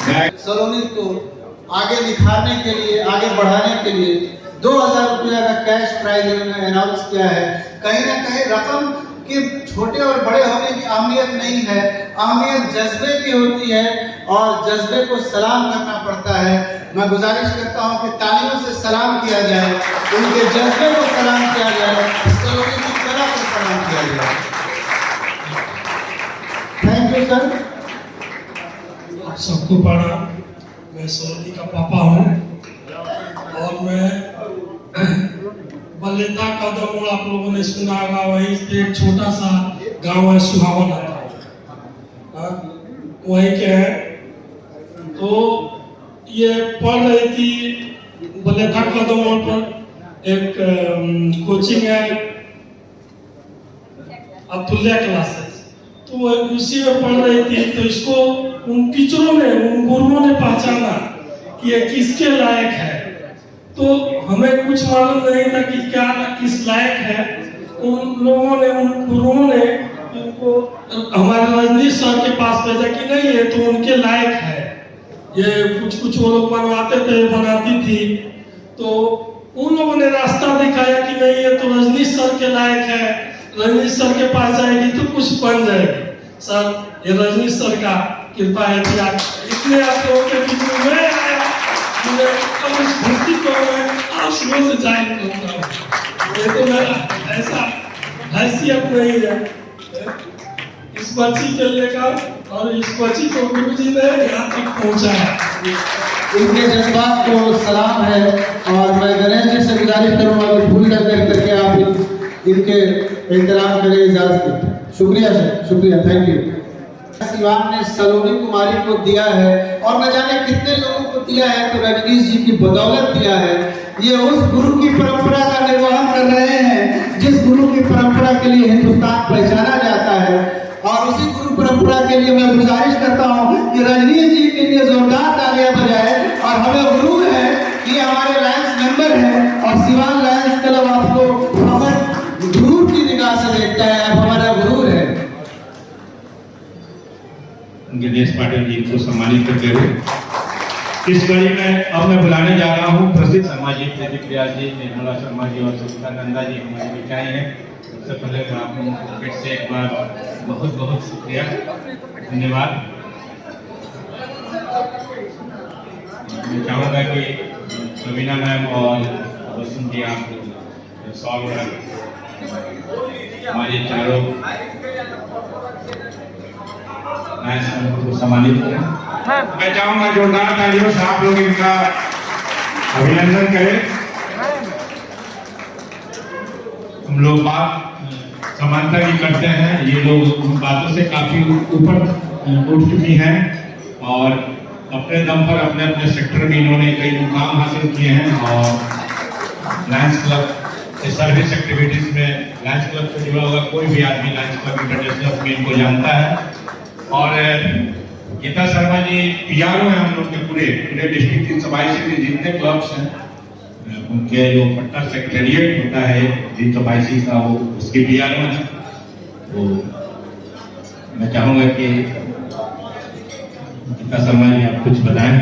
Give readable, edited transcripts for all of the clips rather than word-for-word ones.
सलोनी को आगे निखारने के लिए, आगे बढ़ाने के लिए 2000 रुपया का कैश प्राइज उन्होंने अनाउंस किया है। कहीं ना कहीं रकम के छोटे और बड़े होने की अहमियत नहीं है, अहमियत जज्बे की होती है और जज्बे को सलाम करना पड़ता है। मैं गुजारिश करता हूं कि तालियों से सलाम किया जाए, उनके जज्बे को सलाम किया जाए, सलोनी की कला को सलाम किया जाए। Thank you sir. आप सबको पढ़ा, मैं सलोनी का पापा हूँ और मैं बल्लेता का दमोड़ आप लोगों ने सुना होगा, वहीं पे एक छोटा सा गांव है सुहावना था, वहीं के है। तो ये पढ़ रही थी बल्लेता का दमोड़ पर एक कोचिंग है अब्दुल्ला क्लासेस, तो वो उसी में पढ़ रही थी। तो इसको उन टीचरों ने, उन गुरुओं ने पहचाना कि ये किसके लायक है। तो हमें कुछ मालूम नहीं था कि क्या किस लायक है। उन लोगों ने, उन गुरुओं ने उनको हमारे रजनीश सर के पास भेजा कि नहीं ये तो उनके लायक है, ये कुछ कुछ वो लोग बनवाते थे, बनाती थी। तो उन लोगों ने रास्ता दिखाया कि नहीं ये तो रजनीश सर के लायक है, रजनीश सर के पास जाएगी तो कुछ बन जाएगी। सर ये रजनीश सर का कृपा है कि आप इतने आप लोगों के बीच में मैं आया, अब इस भक्ति को मैं आप शुरू से जाहिर करता हूँ। ये तो मेरा ऐसा हैसियत नहीं है इस बच्ची के लेकर, और इस बच्ची को गुरुजी ने यहाँ तक पहुँचाया। इनके जज्बात को सलाम है और मैं गणेश जी से गुजारिश करूँगा कि भूल करके आप इनके एहतराम करें, इजाजत दें। शुक्रिया सर, शुक्रिया, थैंक यू। सिवान ने सलोनी कुमारी को दिया है और न जाने कितने लोगों को दिया है, तो रजनीश जी की बदौलत दिया है। ये उस गुरु की परंपरा का निर्वहन कर रहे हैं जिस गुरु की परंपरा के लिए हिंदुस्तान पहचाना जाता है। और उसी गुरु परंपरा के लिए मैं गुजारिश करता हूँ कि रजनीश जी के लिए जोरदार तालियां बजाए। और हमें गुरु है कि हमारे लायंस मेंबर हैं और सिवान लायंस क्लब आपको गुरु की निगाह से देखता है, आप हमारा गुरु है। गणेश पाटिल जी को सम्मानित करते हुए इस कड़ी में अब मैं बुलाने जा रहा हूँ प्रसिद्ध शर्मा जी, प्रतिक्रिया जी, निर्मला शर्मा जी और सुनीता नंदा जी हमारी मिठाई हैं। सबसे पहले मैं आप लोगों को फिर से एक बार बहुत बहुत शुक्रिया, धन्यवाद। मैं चाहूँगा कि सवीना मैम और वसुंत जी आप हमारे चारों को सम्मानित करें। मैं चाहूंगा जोरदार तालियों से आप लोग इनका अभिनंदन करें। हम लोग बात समानता की करते हैं, ये लोग उन बातों से काफी ऊपर उठ चुकी हैं और अपने दम पर अपने अपने सेक्टर में इन्होंने कई मुकाम हासिल किए हैं। और लायंस क्लब के सर्विस एक्टिविटीज में लायंस क्लब से जुड़ा हुआ कोई भी आदमी लायंस क्लब इंटरनेशनल में इनको जानता है। और गीता शर्मा जी पीआरओ हैं हम लोग के पूरे डिस्ट्रिक्ट 322 के जितने क्लब्स हैं, उनके जो पट्टा सेक्रेटरिएट होता है 322 का, वो उसके पीआरओ हैं। तो मैं चाहूंगा कि गीता शर्मा जी आप कुछ बताएं।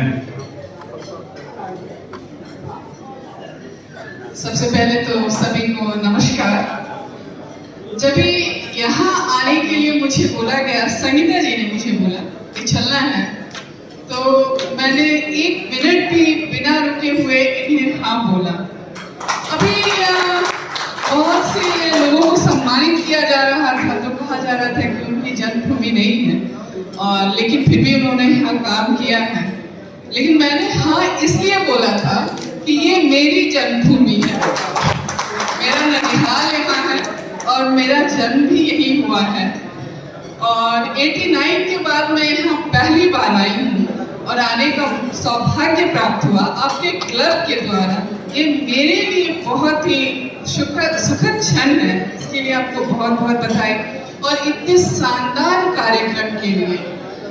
सबसे पहले तो सभी को नमस्कार। जब भी यहाँ आने के लिए मुझे बोला गया, संगीता जी ने मुझे बोला कि चलना है, तो मैंने 1 मिनट भी बिना रुके हुए इन्हें हाँ बोला। अभी बहुत से लोगों को सम्मानित किया जा रहा था, तो कहा जा रहा था कि उनकी जन्मभूमि नहीं है, और लेकिन फिर भी उन्होंने यहाँ काम किया है। लेकिन मैंने हाँ इसलिए बोला था कि ये मेरी जन्मभूमि है, मेरा ननिहाल यहाँ है और मेरा जन्म भी यही हुआ है। और 89 के बाद मैं यहाँ पहली बार आई हूँ और आने का सौभाग्य प्राप्त हुआ आपके क्लब के द्वारा। ये मेरे लिए बहुत ही सुखद क्षण है, इसके लिए आपको बहुत बहुत बधाई। और इतने शानदार कार्यक्रम के लिए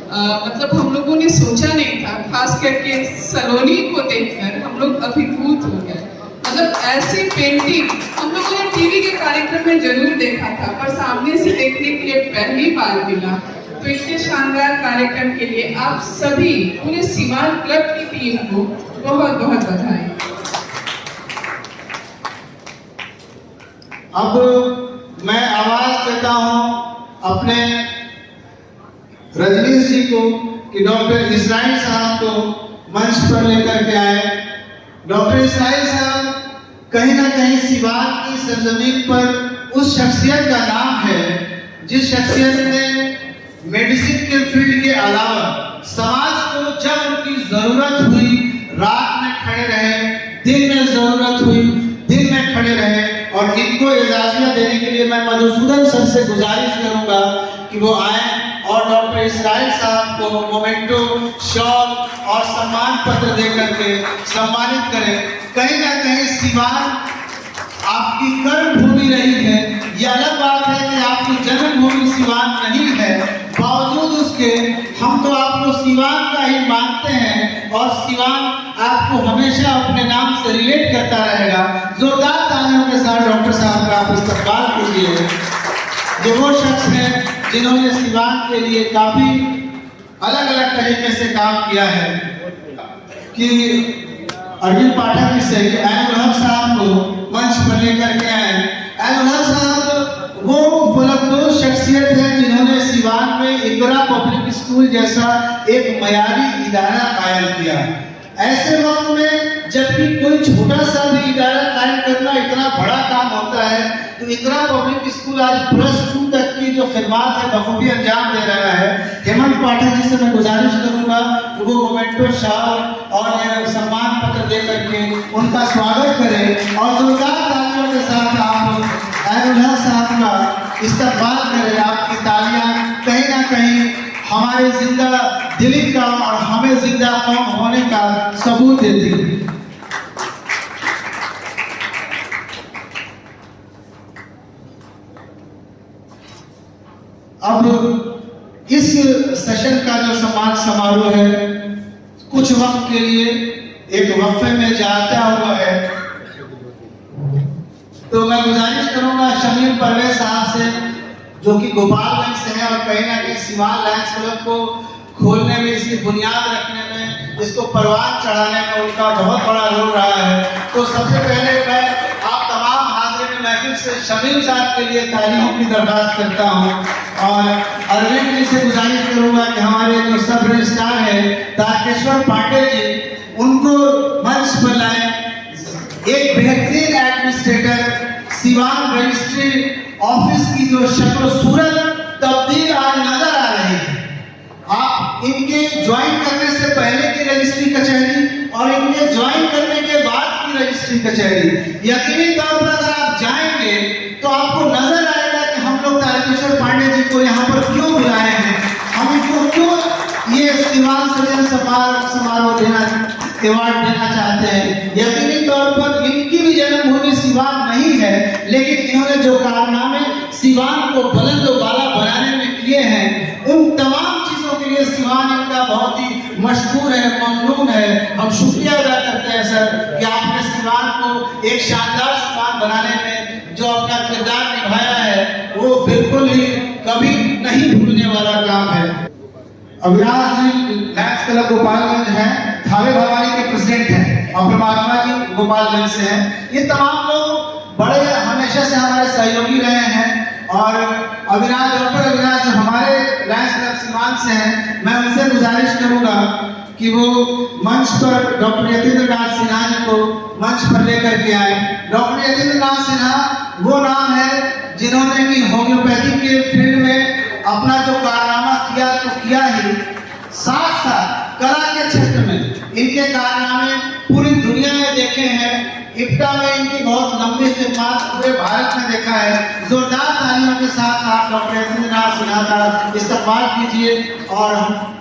मतलब हम लोगों ने सोचा नहीं था, खास करके सलोनी को देखकर हम लोग अभिभूत हो गए। मतलब ऐसी पेंटिंग हम लोगों ने टीवी के कार्यक्रम में जरूर देखा था, पर सामने से देखने के लिए पहली बार मिला। तो इतने शानदार कार्यक्रम के लिए आप सभी पूरे सीवान क्लब की टीम को बहुत बहुत बधाई। अब मैं आवाज देता हूं अपने रजनीश जी को कि डॉक्टर इसराइल साहब को मंच पर लेकर के आए। डॉक्टर इसराइल साहब कहीं ना कहीं सिवान की सरजमीन पर उस शख्सियत का नाम है जिस शख्सियत ने मेडिसिन के फील्ड के अलावा समाज को जब उनकी जरूरत हुई रात में खड़े रहे, दिन में जरूरत हुई दिन में खड़े रहे। और इनको इजाजत देने के लिए मैं मधुसूदन सर से गुजारिश करूंगा कि वो आए और डॉक्टर इसराइल साहब को मोमेंटो, शॉल और सम्मान पत्र देकर के सम्मानित करें। कहीं ना कहीं सिवान आपकी कर्म भूमि रही है। ये अलग बात है कि आपकी जन्मभूमि सिवान नहीं है, बावजूद उसके हम तो आपको सिवान का ही मानते हैं और सिवान आपको हमेशा अपने नाम से रिलेट करता रहेगा। जोरदार तालियों के साथ डॉक्टर साहब का आप इस्तकबाल कीजिए, जो वो शख्स है जिन्होंने सिवान के लिए काफी अलग अलग तरीके से काम किया है। कि अरविंद पाठक जी से ऐनुल हक साहब को मंच पर लेकर के आए। ऐनुल हक साहब वो फलकदोश शख्सियत है जिन्होंने सिवान में इकरा पब्लिक स्कूल जैसा एक मयारी इदारा कायम किया। ऐसे वक्त में जबकि कोई छोटा सा भी इदारा कायम करना इतना बड़ा काम होता है, तो इकरा पब्लिक स्कूल आज +2 तक की जो खिदमत है बखूबी अंजाम दे रहा है। हेमंत पाठक जी से मैं गुजारिश करूंगा कि वो मोमेंटो शाल और सम्मान पत्र दे करके उनका स्वागत करें और जोरदार तालियों के साथ आप ऐनुल हक साहब का इस्तकबाल करें। आपकी तालियां कहीं ना कहीं हमारे जिंदा दिली का और हमें जिंदा कौम होने का सबूत देती है। अब इस सेशन का जो सम्मान समारोह है कुछ वक्त के लिए एक वक्फे में जाता हुआ है, तो मैं गुजारिश करूंगा शमीर परवेज साहब से जो कि गोपालगंज से है और कहीं ना कहीं सिवान लायंस क्लब को खोलने में, इसकी बुनियाद रखने में, इसको परवान चढ़ाने में उनका बहुत बड़ा रोल रहा है। तो सबसे पहले मैं आप तमाम हाज़िरीन महफिल से शमीर साहब के लिए तालियों की दरख्वास्त करता हूँ और अरविंद जी से गुजारिश करूंगा कि हमारे जो सब रजिस्ट्रार है तारकेश्वर पांडे जी, उनको मंच पर लाएं। एक बेहतरीन एडमिनिस्ट्रेटर, सिवान रजिस्ट्री ऑफिस की जो शक्ल सूरत तब्दील आज नजर आ रही है। आप इनके ज्वाइन करने से पहले की रजिस्ट्री कचहरी और इनके ज्वाइन करने के बाद की रजिस्ट्री कचहरी, यकीनी तौर पर अगर आप जाएंगे तो आपको नजर आएगा कि हम लोग तारकेश्वर पांडे जी को यहाँ पर क्यों बुलाए हैं, हम इनको क्यों ये सिवान सृजन समारोह अवार्ड देना चाहते हैं। यकीनी तौर पर इनकी भी जन्मभूमि सिवान नहीं है, लेकिन इन्होंने जो कारनामे सिवान को बुलंद बाला बनाने में किए हैं, उन तमाम चीजों के लिए सिवान इनका बहुत ही मशहूर है, ममनून है। हम शुक्रिया अदा करते हैं सर कि आपने सिवान को एक शानदार सिवान बनाने में जो अपना किरदार निभाया है वो बिल्कुल ही कभी नहीं भूलने वाला काम है। अविनाश जी लायंस क्लब गोपालगंज है, थावे भवानी के प्रेसिडेंट हैं और परमात्मा जी गोपालगंज से हैं। ये तमाम लोग बड़े हमेशा से हमारे सहयोगी रहे हैं और अविनाश, डॉक्टर अविनाश जो हमारे लायंस क्लब सिवान से हैं, मैं उनसे गुजारिश करूंगा कि वो मंच पर डॉक्टर यतीन्द्र नाथ सिन्हा जी को मंच पर लेकर के आए। डॉक्टर यतीन्द्र नाथ सिन्हा वो नाम है जिन्होंने कि होम्योपैथी के फील्ड में अपना जो कारनामा किया तो किया ही, साथ साथ कला के क्षेत्र में इनके कारनामे पूरी दुनिया में देखे हैं। इप्टा में इनकी बहुत लंबी खिदमत पूरे भारत में देखा है। जोरदार तालियों के साथ आप डॉक्टर यतीन्द्र नाथ सिन्हा का इस्तकबाल कीजिए और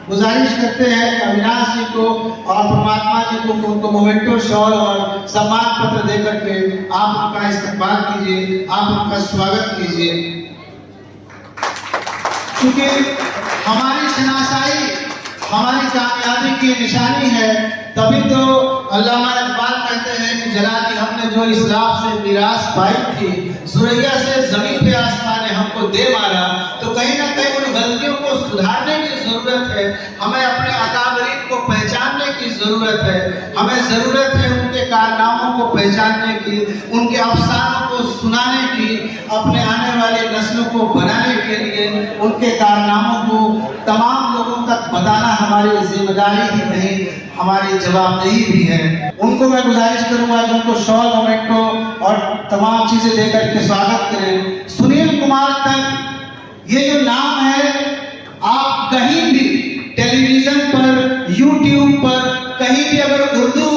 गुजारिश करते हैं कि अविनाश जी को और परमात्मा जी को उनको मोमेंटो शॉल और सम्मान पत्र देकर के आप उनका इस्तकबाल कीजिए, आप उनका स्वागत कीजिए। क्योंकि हमारी शनासाई हमारी कामयाबी की निशानी है, तभी तो अल्लामा इकबाल कहते हैं कि जनाबी हमने जो इस्लाम से मिरास पाई थी सुरैया से जमीन पे आसमान ने हमको दे मारा, तो कहीं ना कहीं उन गलतियों को सुधारने की जरूरत है। हमें अपने अकाबरीन को पहचानने की जरूरत है। हमें जरूरत है उनके कारनामों को पहचानने की, उनके अफसानों को सुनाने की, अपने आने वाली नस्लों को बनाने के लिए उनके कारनामों को तमाम लोगों तक बताना हमारी जिम्मेदारी ही नहीं, हमारी जवाबदेही भी है। उनको मैं गुजारिश करूंगा कि उनको शॉल मोमेंटो और तमाम चीजें देकर के स्वागत करें। सुनील कुमार तक ये जो नाम है, आप कहीं भी टेलीविजन पर, यूट्यूब पर, कहीं भी अगर उर्दू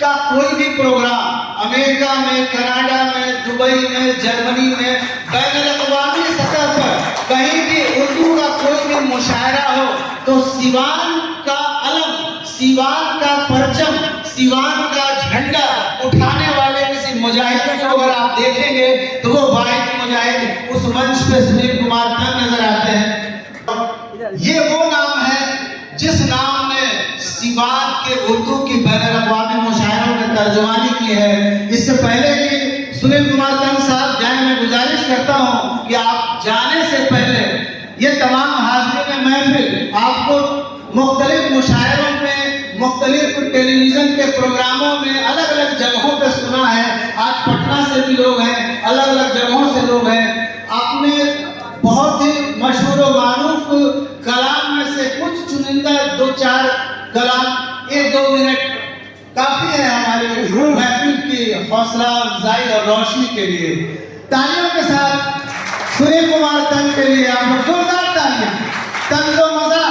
का कोई भी प्रोग्राम अमेरिका में, कनाडा में, दुबई में, जर्मनी में, बैनुल-अक़वामी सतह पर कहीं भी उर्दू का कोई भी मुशायरा हो, तो सिवान का अलम, सिवान का परचम, सिवान का झंडा उठाने वाले किसी मुजाहिद को अगर आप देखेंगे तो वो वाहिद मुजाहिद उस मंच पे सुनील कुमार तक नजर आते हैं। ये वो नाम है जिस नाम ने सिवान के उर्दू की बैनुल-अक़वामी मुशायरों में तर्जुमानी की है। इससे पहले कि सुनील कुमार तंग साहब जाए, मैं गुजारिश करता हूं कि आप जाने से पहले ये तमाम हाज़रीन महफिल आपको मुख्तलिफ मुशायरों में, मुख्तलिफ टेलीविजन के प्रोग्रामों में, अलग अलग जगहों पे सुना है। आज पटना से भी लोग हैं, अलग अलग जगहों से लोग हैं। आपने बहुत ही मशहूर और मारूफ कलाम में से कुछ चुनिंदा 2-4 कलाम 1-2 मिनट काफी है हमारे महफिल की हौसला अफजाई और रोशनी के लिए। तालियों के साथ सुनील कुमार तंग के लिए आप लोग जोरदार तालियां। तंज़ो मज़ा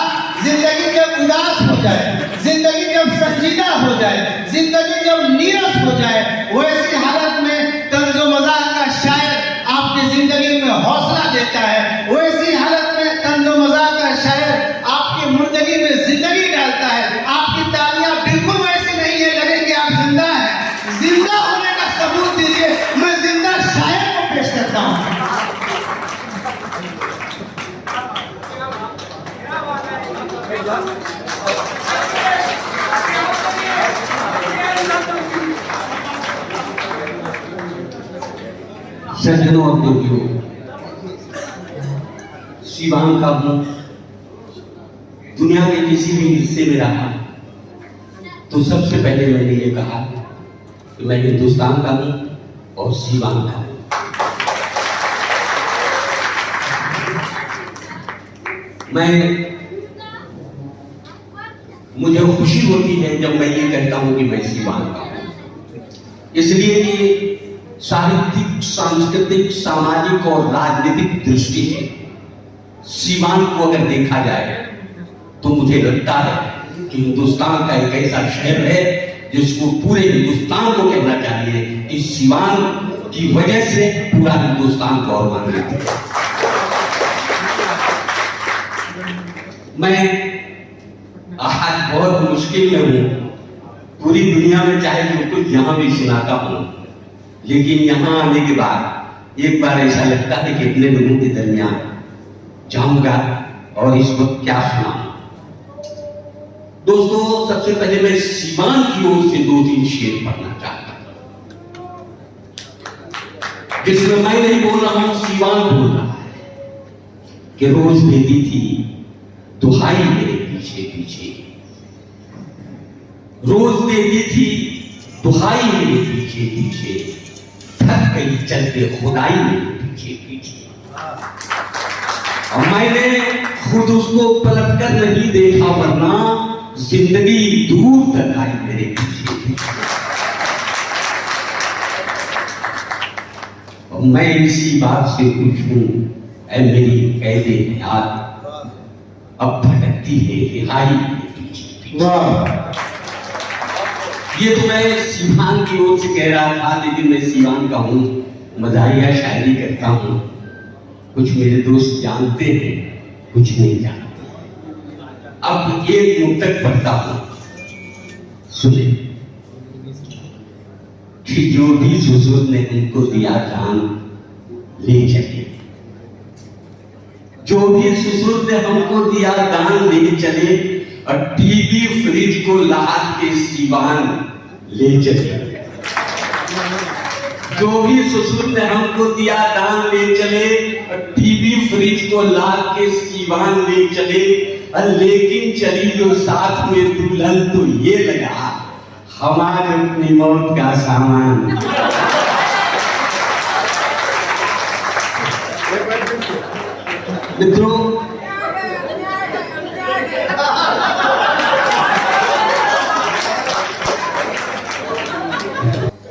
जिंदगी जब उदास हो जाए, जिंदगी जब संजीदा हो जाए, जिंदगी जब नीरस हो जाए, वैसी हालत में तंज़ो मज़ा का शायर आपकी जिंदगी में हौसला देता है। वैसी हालत में तंज़ो मज़ा का शायर आपकी मुर्दगी में जिंदगी डालता है। आपकी तालियां बिल्कुल वैसी नहीं है, लगे कि आप जिंदा हैं। जिंदा होने का सबूत दीजिए। मैं जिंदा शायर को पेश करता हूँ। सज्जनों और दोस्तों, सिवान का हूँ, दुनिया के किसी भी हिस्से में रहा तो सबसे पहले मैंने ये कहा कि मैं हिंदुस्तान का हूँ और सिवान का हूँ। मुझे खुशी होती है जब मैं ये कहता हूँ कि मैं सिवान का हूँ, इसलिए कि साहित्यिक, सांस्कृतिक, सामाजिक और राजनीतिक दृष्टि से सिवान को अगर देखा जाए तो मुझे लगता है कि हिंदुस्तान का एक ऐसा शहर है जिसको पूरे हिंदुस्तान को कहना चाहिए कि सिवान की वजह से पूरा हिंदुस्तान गौरवान्वित है। मैं आज बहुत मुश्किल में हूँ, पूरी दुनिया में चाहे जो कुछ यहाँ भी सुनाता हूँ, लेकिन यहाँ आने के बाद एक बार ऐसा लगता है कि इतने लोगों के दरमियान जाऊंगा और इस वक्त क्या सुनाऊं। दोस्तों, सबसे पहले मैं सिवान की ओर से 2-3 शेर पढ़ना चाहता हूं, जिसमें मैं नहीं बोल रहा हूं, सिवान बोल रहा है कि रोज देती थी दुहाई मेरे पीछे पीछे, रोज देती थी दुहाई मेरे पीछे पीछे, थक गई चलते खुदाई मेरे पीछे पीछे। और मैंने खुद उसको पलट कर नहीं देखा, वरना जिंदगी दूर तक आई मेरे पीछे पीछे। और मैं इसी बात से खुश हूं, ऐ मेरी कैदे हयात, अब भटकती है रिहाई मेरे पीछे पीछे। ये तो मैं सिवान की ओर से कह रहा था, लेकिन मैं सिवान का हूँ, मज़ाहिया शायरी करता हूँ। कुछ मेरे दोस्त जानते हैं, कुछ नहीं जानते। अब एक मुक्तक पढ़ता हूँ, सुने कि जो भी सुसुर ने उनको दिया जान ले चले, जो भी सुसुर ने हमको दिया दान ले चले, और टीवी फ्रिज को लाद के सिवान ले चले। जो भी ससुर ने हमको दिया दान ले चले, टीवी फ्रिज को लाद के सीवान ले चले, लेकिन चली जो साथ में दुल्हन तो ये लगा हमारे अपनी मौत का सामान। मित्रों,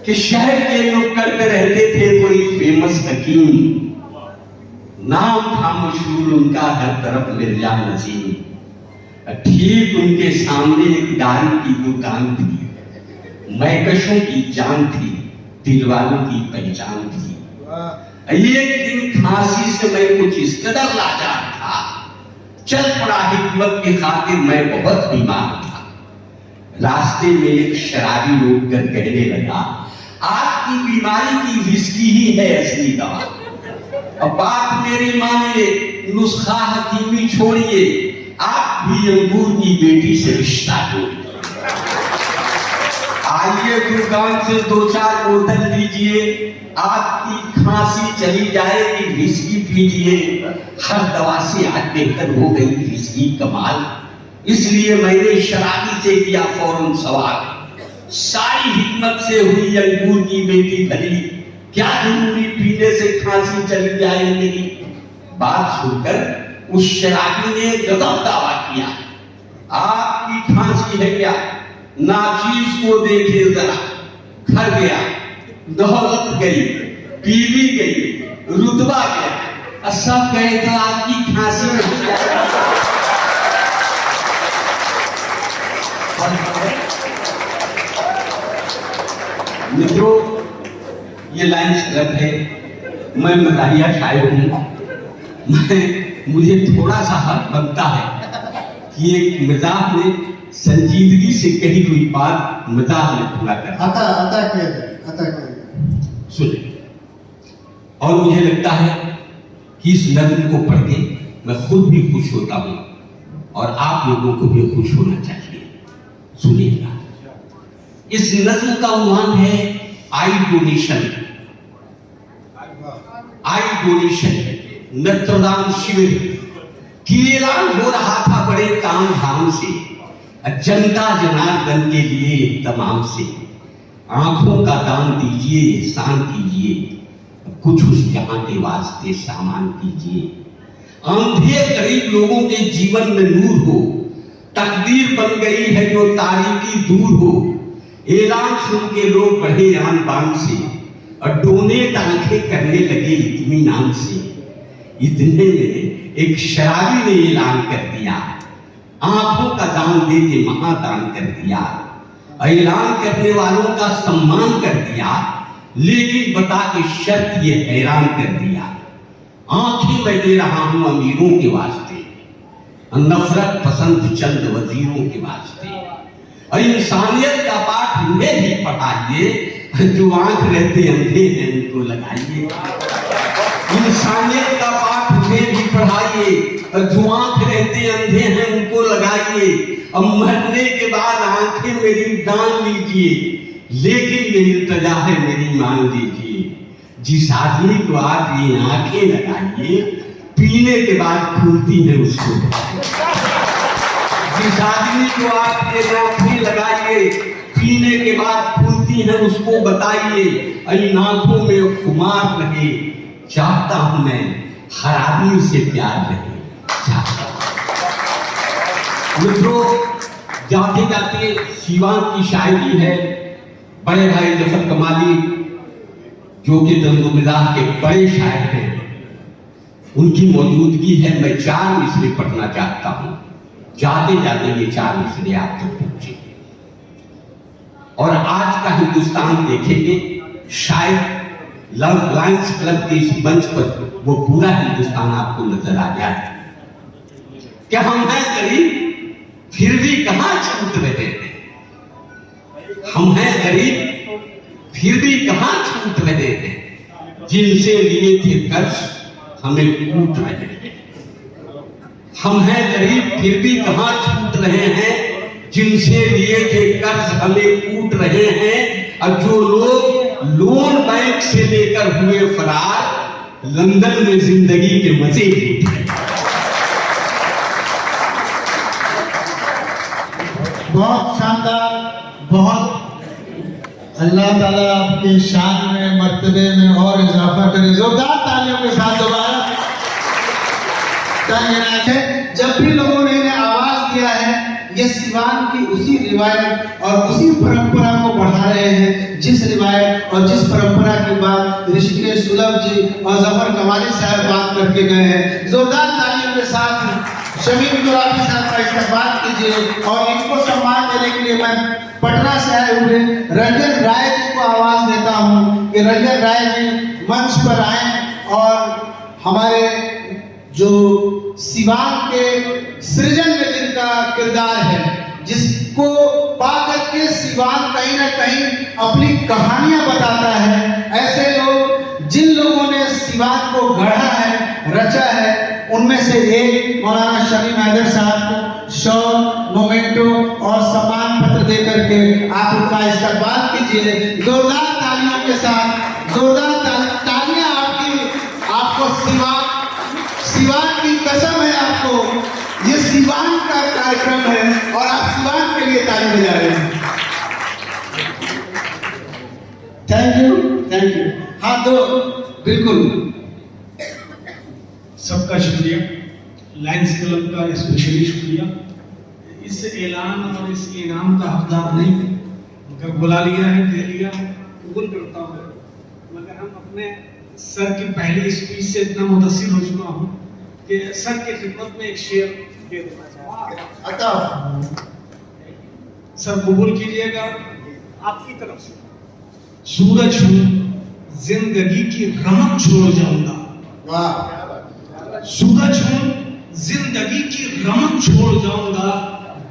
कि शहर के लोग करते रहते थे कोई फेमस हकीम, नाम था मशहूर उनका हर तरफ मिर्जा नसीम। ठीक उनके सामने एक दारू की दुकान थी, मैकशों की जान थी, दिलवालों की पहचान थी। एक दिन खांसी से मैं कुछ इस कदर लाचार था, चल पड़ा हिकमत की खातिर मैं बहुत बीमार था। रास्ते में एक शराबी रोक कर कहने लगा, आपकी बीमारी की विस्की ही है असली दवा। अब बात मेरी मानिए, नुस्खा हकीमी छोड़िए, आप भी अंगूर की बेटी से रिश्ता जोड़िए। आइए दुकान से 2-4 बोतल लीजिए, आपकी खांसी चली जाएगी, विस्की पीजिए। हर दवा से आज बेहतर हो गई विस्की कमाल, इसलिए मैंने शराबी से किया फौरन सवाल, सारी हिकमत से हुई अंगूर की बेटी भली, क्या जरूरी पीने से खांसी चली जाए मेरी। बात सुनकर उस शराबी ने गजब दावा किया, आपकी खांसी है क्या, नाचीज को देखे जरा। घर गया, दौलत गई, बीवी गई, रुतबा गया, सब गए तो आपकी खांसी नहीं आई। मित्रों, ये लाइन गलत है, मैं मदाहिया शायर हूं, मुझे थोड़ा सा हक बनता है कि एक मजाक में संजीदगी से कही हुई बात मजाक में पूरा कर आता सुने। और मुझे लगता है कि इस नज़्म को पढ़ के मैं खुद भी खुश होता हूं और आप लोगों को भी खुश होना चाहिए। सुनिएगा, इस नज़्म का उन्वान है आई डोनेशन। आई डोनेशन नेत्रदान शिविर की ऐलान हो रहा था बड़े काम धाम से, जनता जनार्दन के लिए तमाम से। आंखों का दान दीजिए, एहसान कीजिए, कुछ उस जहां के वास्ते सामान कीजिए। अंधे गरीब लोगों के जीवन में नूर हो, तकदीर बन गई है जो तारीकी दूर हो। ऐलान सुन के लोग बढ़े आन बान से और डोनेट आंखें करने लगे इत्मीनान से। इतने में एक शराबी ने ऐलान कर दिया, आंखों का दान दे के महादान कर दिया। ऐलान करने वालों का सम्मान कर दिया, लेकिन बता के शर्त ये हैरान कर दिया, आंखें मैं दे रहा हूं अमीरों के वास्ते, नफरत पसंद चंद वजीरों के वास्ते। और इंसानियत का पाठ उन्हें भी पढ़ाइए जो आंख रहते अंधे हैं उनको लगाइए। इंसानियत का पाठ उन्हें भी पढ़ाइए, जो आंख रहते अंधे हैं उनको लगाइए। अब मरने के बाद आंखें मेरी दान लीजिए, लेकिन ये इल्तिजा है मेरी मान लीजिए। जिस आदमी को आप ये आंखें लगाइए, पीने के बाद खुलती है उसको। जिस आदमी को आप ये आंखें लगाइए, पीने के बाद खुलती है उसको बताइए। इन आंखों में खुमार रहे, चाहता हूं मैं हर आदमी से प्यार रहे, चाहता हूं। मित्रों, जाते जाते सीवान की शायरी है, बड़े भाई जफर कमाली जो कि दंदुमिजाज के बड़े शायर हैं, उनकी मौजूदगी है। मैं 4 मिसरे पढ़ना चाहता हूं, जाते जाते ये 4 मिसरे आप तक पहुंचे। और आज का हिंदुस्तान देखेंगे, शायद लायंस क्लब के इस मंच पर वो पूरा हिंदुस्तान आपको नजर आ जाए। क्या हम हैं गरीब फिर भी कहां छूट रहे हैं, हम हैं गरीब फिर भी कहां छूट रहे हैं, जिनसे लिए थे कर्ज हमें कूट रहे हैं। हम हैं गरीब फिर भी कहां छूट रहे हैं, जिनसे लिए थे कर्ज हमें कूट रहे हैं। और जो लोग लोन बैंक से लेकर हुए फरार, लंदन में जिंदगी के मजे लूटे। बहुत शानदार, बहुत अल्लाह ताला आपके शान में, मर्तबे में और इजाफा करे। जोरदार तालियों के साथ दोबारा है। जब भी लोगों ने इन्हें आवाज दिया है, ये सिवान की उसी रिवायत और उसी परंपरा को बढ़ा रहे हैं जिस रिवायत और जिस परंपरा की बात ऋषिकेश सुलभ जी और जफर कमाली साहब बात करके गए हैं। जोरदार तालियों के साथ शमीम दुरानी साहब का इस्तेमाल कीजिए और इनको सम्मान देने के लिए मैं पटना से आए हुए रंजन राय जी को आवाज देता हूं कि रंजन राय जी मंच पर आए और हमारे जो सिवान के सृजन में जिनका किरदार है, जिसको पाकर के सिवान कहीं ना कहीं अपनी कहानियां बताता है, ऐसे लोग जिन लोगों ने सिवान को गढ़ा है, रचा है, उनमें से एक मौलाना शमीम हैदर साहब को शॉल, मोमेंटो और सम्मान पत्र दे करके आप उनका इस्तेमाल कीजिए। जोरदार तालियों के साथ, जोरदार तालियां आपको सिवान की कसम है, आपको ये सिवान का कार्यक्रम है और आप सिवान के लिए ताली बजा रहे हैं। Thank you. हाँ तो बिल्कुल सबका शुक्रिया, लायंस क्लब का स्पेशली शुक्रिया। इस ऐलान और इस इनाम का हकदार नहीं, मगर बुला लिया है, दे लिया है, कबूल करता हूँ। मगर हम अपने सर की पहली स्पीच से इतना मुतासिर हो चुका हूँ कि सर की खिदमत में एक शेर दे देना चाहता। सर कबूल कीजिएगा आपकी तरफ से। सूरज हूँ, जिंदगी की रमक छोड़ जाऊंगा। वाह। सूरज हूं, जिंदगी की रमक छोड़ जाऊंगा,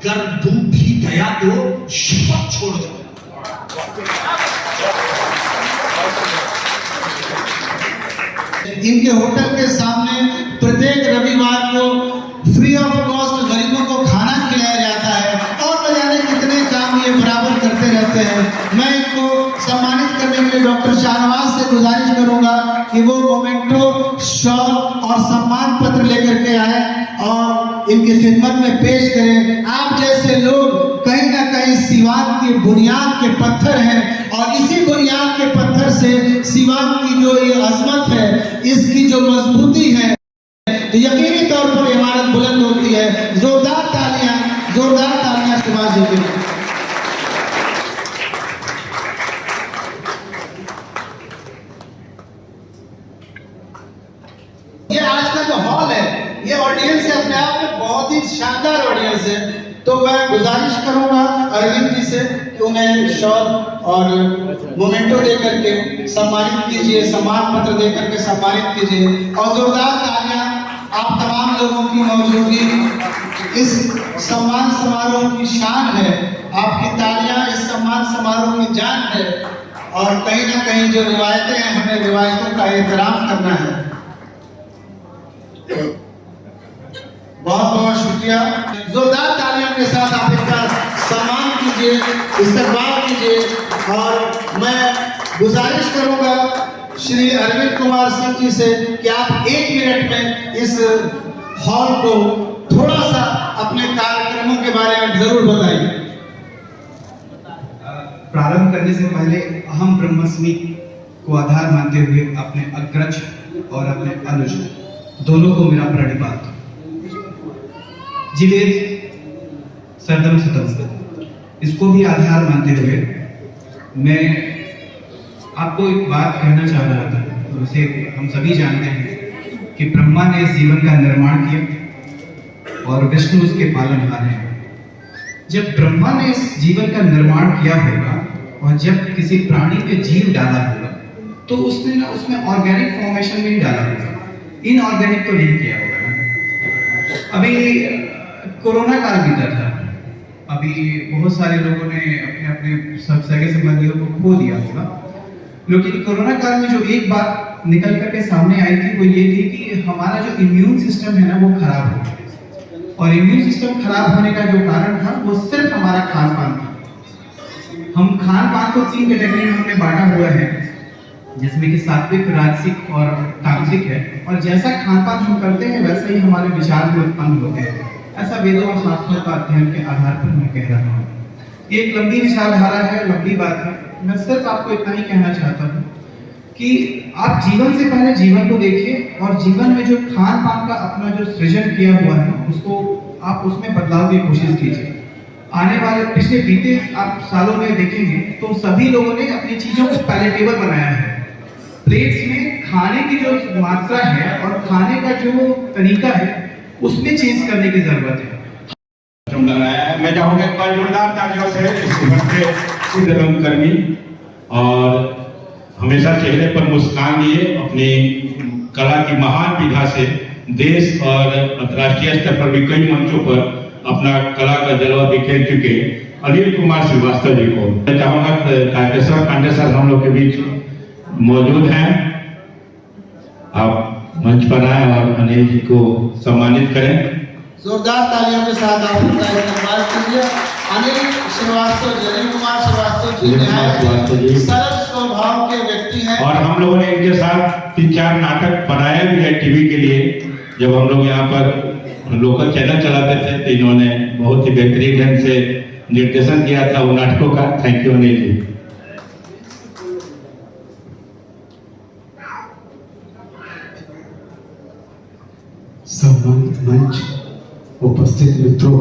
गर डूब भी गया तो शपथ छोड़ जाऊंगा। इनके होटल के सामने प्रत्येक रविवार को फ्री ऑफ कॉस्ट गरीबों को खाना खिलाया जाता है और न जाने कितने काम ये बराबर करते रहते हैं। मैं इनको सम्मानित करने के लिए डॉक्टर शाहनवाज से गुजारिश करूंगा कि वो मोमेंटो, शॉल और सम्मान पत्र लेकर के आए और इनकी खिदमत में पेश करें। आप जैसे लोग कहीं ना कहीं सिवान की बुनियाद के पत्थर हैं और इसी बुनियाद के पत्थर से सिवान की जो ये अजमत है, इसकी जो मजबूती है, तो यकीनी तौर पर इमारत बुलंद होती है। जोरदार तालियां शिवाज जी के लिए। ये आज का जो हॉल है, ये ऑडियंस है अपने आप में बहुत ही शानदार ऑडियंस है। तो मैं गुजारिश करूंगा अरविंद जी से कि उन्हें शॉल और मोमेंटो देकर के सम्मानित कीजिए, सम्मान पत्र देकर के सम्मानित कीजिए और जोरदार तालियां आप तमाम लोगों की मौजूदगी इस सम्मान समारोह की शान है। आपकी तालियां इस सम्मान समारोह की जान है और कहीं ना कहीं जो रिवायतें हैं, हमें रिवायतों का एहतराम करना है। बहुत बहुत शुक्रिया। जोरदार तालियों के साथ आप इनका सम्मान कीजिए, इस्तकबाल कीजिए और मैं गुजारिश करूंगा श्री अरविंद कुमार सिंह जी से कि आप 1 मिनट में इस हॉल को थोड़ा सा अपने कार्यक्रमों के बारे में जरूर बताइए। प्रारंभ करने से पहले अहम ब्रह्मस्मि को आधार मानते हुए अपने अग्रज और अपने अनुज दोनों को मेरा प्रणिपात। जिले सरदम सतम इसको भी आधार मानते हुए मैं आपको एक बात कहना चाह रहा था। उसे हम सभी जानते हैं कि ब्रह्मा ने इस जीवन का निर्माण किया और विष्णु उसके पालनहार हैं। जब ब्रह्मा ने इस जीवन का निर्माण किया होगा और जब किसी प्राणी पे जीव डाला होगा तो उसने ना उसमें ऑर्गेनिक फॉर्मेशन में ही डाला होगा, इनऑर्गेनिक तो नहीं किया होगा ना। अभी कोरोना काल बीता था, अभी बहुत सारे लोगों ने अपने अपने सगे संबंधियों को खो दिया होगा, लेकिन कोरोना काल में जो एक बात निकल करके सामने आई थी वो ये थी कि हमारा जो इम्यून सिस्टम है ना वो खराब हो गया। और इम्यून सिस्टम खराब होने का जो कारण था वो सिर्फ हमारा खान पान था। हम खान पान को 3 कैटेगरी में हमने बांटा हुआ है, जिसमें कि सात्विक, राजसिक और तामसिक है। और जैसा खान पान हम करते हैं वैसे ही हमारे विचार भी उत्पन्न होते हैं। ऐसा वेदों और शास्त्रों का अध्ययन के आधार पर मैं कह रहा हूँ। ये एक लंबी विचारधारा है, लंबी बात है। मैं सिर्फ आपको इतना ही कहना चाहता हूँ कि आप जीवन से पहले जीवन को देखिए और जीवन में जो खान पान का अपना जो सृजन किया हुआ है उसको आप उसमें बदलाव की कोशिश कीजिए। आने वाले पिछले बीते आप सालों में देखेंगे तो सभी लोगों ने अपनी चीजों को पैलेटेबल बनाया है। प्लेट्स में खाने की जो मात्रा है और खाने का जो तरीका है उसमें चेंज करने की जरूरत है। मैं चाहूंगा एक बार जोरदार तालियों से इस बढ़ते शुद्ध कर्मी और हमेशा चेहरे पर मुस्कान लिए अपनी कला की महान विधा से देश और अंतर्राष्ट्रीय स्तर पर भी कई मंचों पर अपना कला का जलवा बिखेर चुके अनिल कुमार श्रीवास्तव जी को मैं चाहूंगा तारकेश्वर पांडे सर हम लोग के बीच मौजूद हैं। आप मंच पर आए और अनिल जी को सम्मानित करें। जोरदार तालियों के साथ आप उनका इस्तेमाल कीजिए। अनिल श्रीवास्तव जी, अनिल कुमार श्रीवास्तव जी सरल स्वभाव के व्यक्ति हैं और हम लोगों ने इनके साथ 3-4 नाटक बनाए भी है टीवी के लिए। जब हम लोग यहाँ पर लोकल चैनल चलाते थे तो इन्होंने बहुत ही बेहतरीन ढंग से निर्देशन किया था वो नाटकों का। Thank you Anil ji. सम्मानित मंच, उपस्थित मित्रों,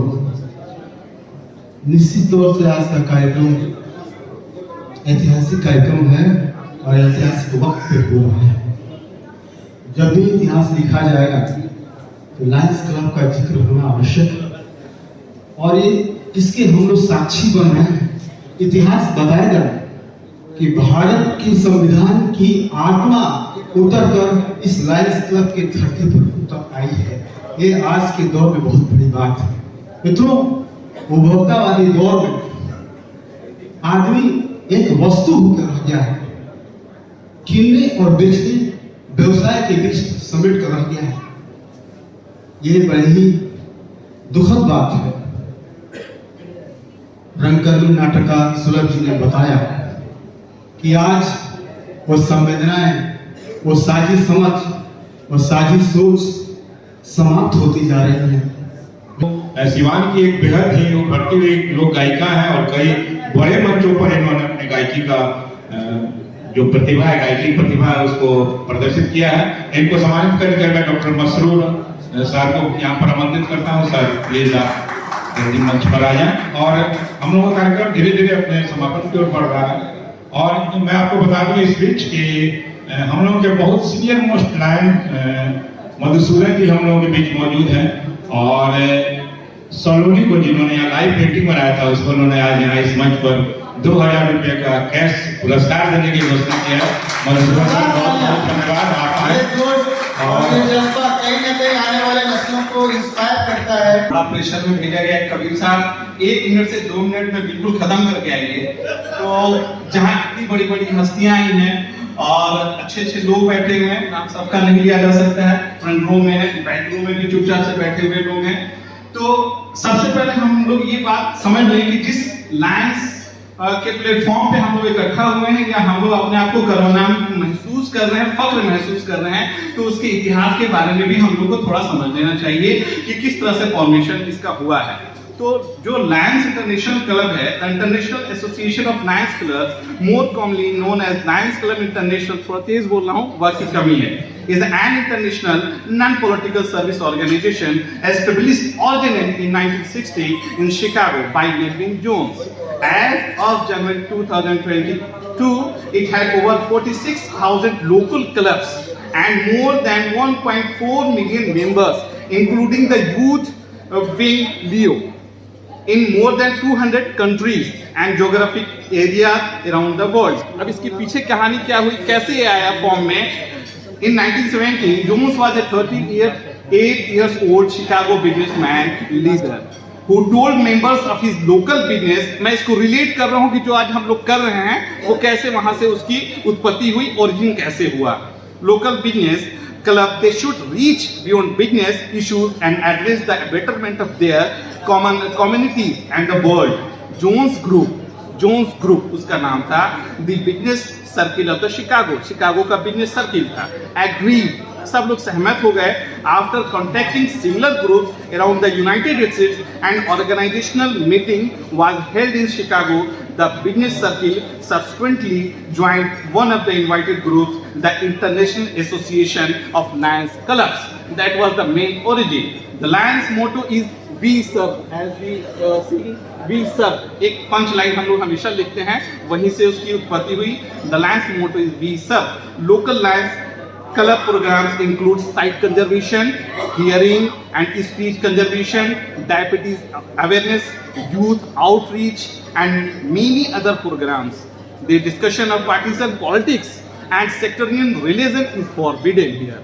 निश्चित तौर से आज का कार्यक्रम ऐतिहासिक कार्यक्रम है और ऐतिहासिक वक्त पे हो रहा है। जब भी इतिहास लिखा जाएगा तो लायंस क्लब का जिक्र होना आवश्यक है और ये इसके हम लोग साक्षी बन रहे हैं। इतिहास बताएगा कि भारत की संविधान की आत्मा उतर कर इस लायंस क्लब के धरती पर उतर आई है। ये आज के दौर में बहुत बड़ी बात है मित्रों। उपभोक्तावादी दौर में आदमी एक वस्तु होकर रह गया है, कीनने और बेचने व्यवसाय के बीच समेट कर रह गया है। ये बड़ी ही दुखद बात है। रंगकर्मी नाटककार सुलभ जी ने बताया कि आज वो संवेदनाएं, वो साझी समझ, वो साझी सोच समाप्त होती जा रही है। सिवान की एक बेहद ही उभरती हुई लोक गायिका है और कई बड़े मंचों पर इन्होंने अपने गायकी का जो प्रतिभा है, गायकी प्रतिभा है उसको प्रदर्शित किया है। इनको सम्मानित करके मैं डॉक्टर मसरूर सर को यहाँ पर आमंत्रित करता हूँ। सर प्लीज आप मंच पर आ जाएं और हम लोगों का कार्यक्रम धीरे धीरे अपने समापन की ओर बढ़ रहा है। और मैं आपको बता दूं इस बीच कि हम लोग के बहुत सीनियर मोस्ट लायन मधुसूदन जी हम लोगों के बीच मौजूद हैं और सलोनी को जिन्होंने यहाँ लाइव पेंटिंग बनाया था उसको उन्होंने आज यहाँ इस मंच पर 2000 रुपये का कैश पुरस्कार देने की घोषणा किया है। मधुसूदन सर बहुत बहुत धन्यवाद। आप आए और ये जज्बा कहीं न कहीं आने वाले नस्लों को इंस्पायर करता है। बड़ा प्रेशर में भेजा गया कबीर साहब 1 मिनट से 2 मिनट में बिल्कुल खत्म करके आएंगे। तो जहाँ इतनी बड़ी बड़ी हस्तियां आई हैं और अच्छे अच्छे लोग बैठे हुए हैं, नाम सबका नहीं लिया जा सकता है। फ्रंट रो में है, बैक रो में भी चुपचाप से बैठे हुए लोग हैं। तो सबसे पहले हम लोग ये बात समझ लें कि जिस लायंस के प्लेटफॉर्म पे हम लोग इकट्ठा हुए हैं या हम लोग अपने आप को गर्वनाम महसूस कर रहे हैं, फख्र महसूस कर रहे हैं, तो उसके इतिहास के बारे में भी हम लोग को थोड़ा समझ लेना चाहिए कि किस तरह से फॉर्मेशन इसका हुआ है। तो जो लायंस इंटरनेशनल क्लब है, International Association of Lions Clubs, more commonly known as Lions Club International, थोड़ा तेज बोल रहा हूँ, वर्क की कमी है, is an international non-political service organization established originally in 1960 in Chicago by Melvin Jones. As of January 2022, it had over 46,000 local clubs and more than 1.4 million members, including the youth wing Leo, in more than 200 countries and geographic areas around the world. अब इसके पीछे कहानी क्या हुई, कैसे ये आया form में? In 1970, Jones was a 38 years old Chicago businessman leader who told members of his local business, मैं इसको रिलेट कर रहा हूँ कि जो आज हम लोग कर रहे हैं वो कैसे वहाँ से उसकी उत्पत्ति हुई, ओरिजिन कैसे हुआ। Local business club, they should reach beyond business issues and address the betterment of their communities and the world. Jones Group, Jones group उसका नाम था, the business circle of the Chicago, Chicago का business circle था, agreed, सब लोग सहमत हो गए। After contacting similar groups around the United States and organizational meeting was held in Chicago, the business circle subsequently joined one of the invited groups, the International Association of Lions Clubs. That was the main origin. The Lions motto is "We serve." As we see, "We serve" एक punch line हम लोग हमेशा लिखते हैं, वहीं से उसकी उत्पत्ति हुई। The Lions motto is "We serve." Local Lions Club programs include sight conservation, hearing and speech conservation, diabetes awareness, youth outreach, and many other programs. The discussion of partisan politics and sectarian religion is forbidden here.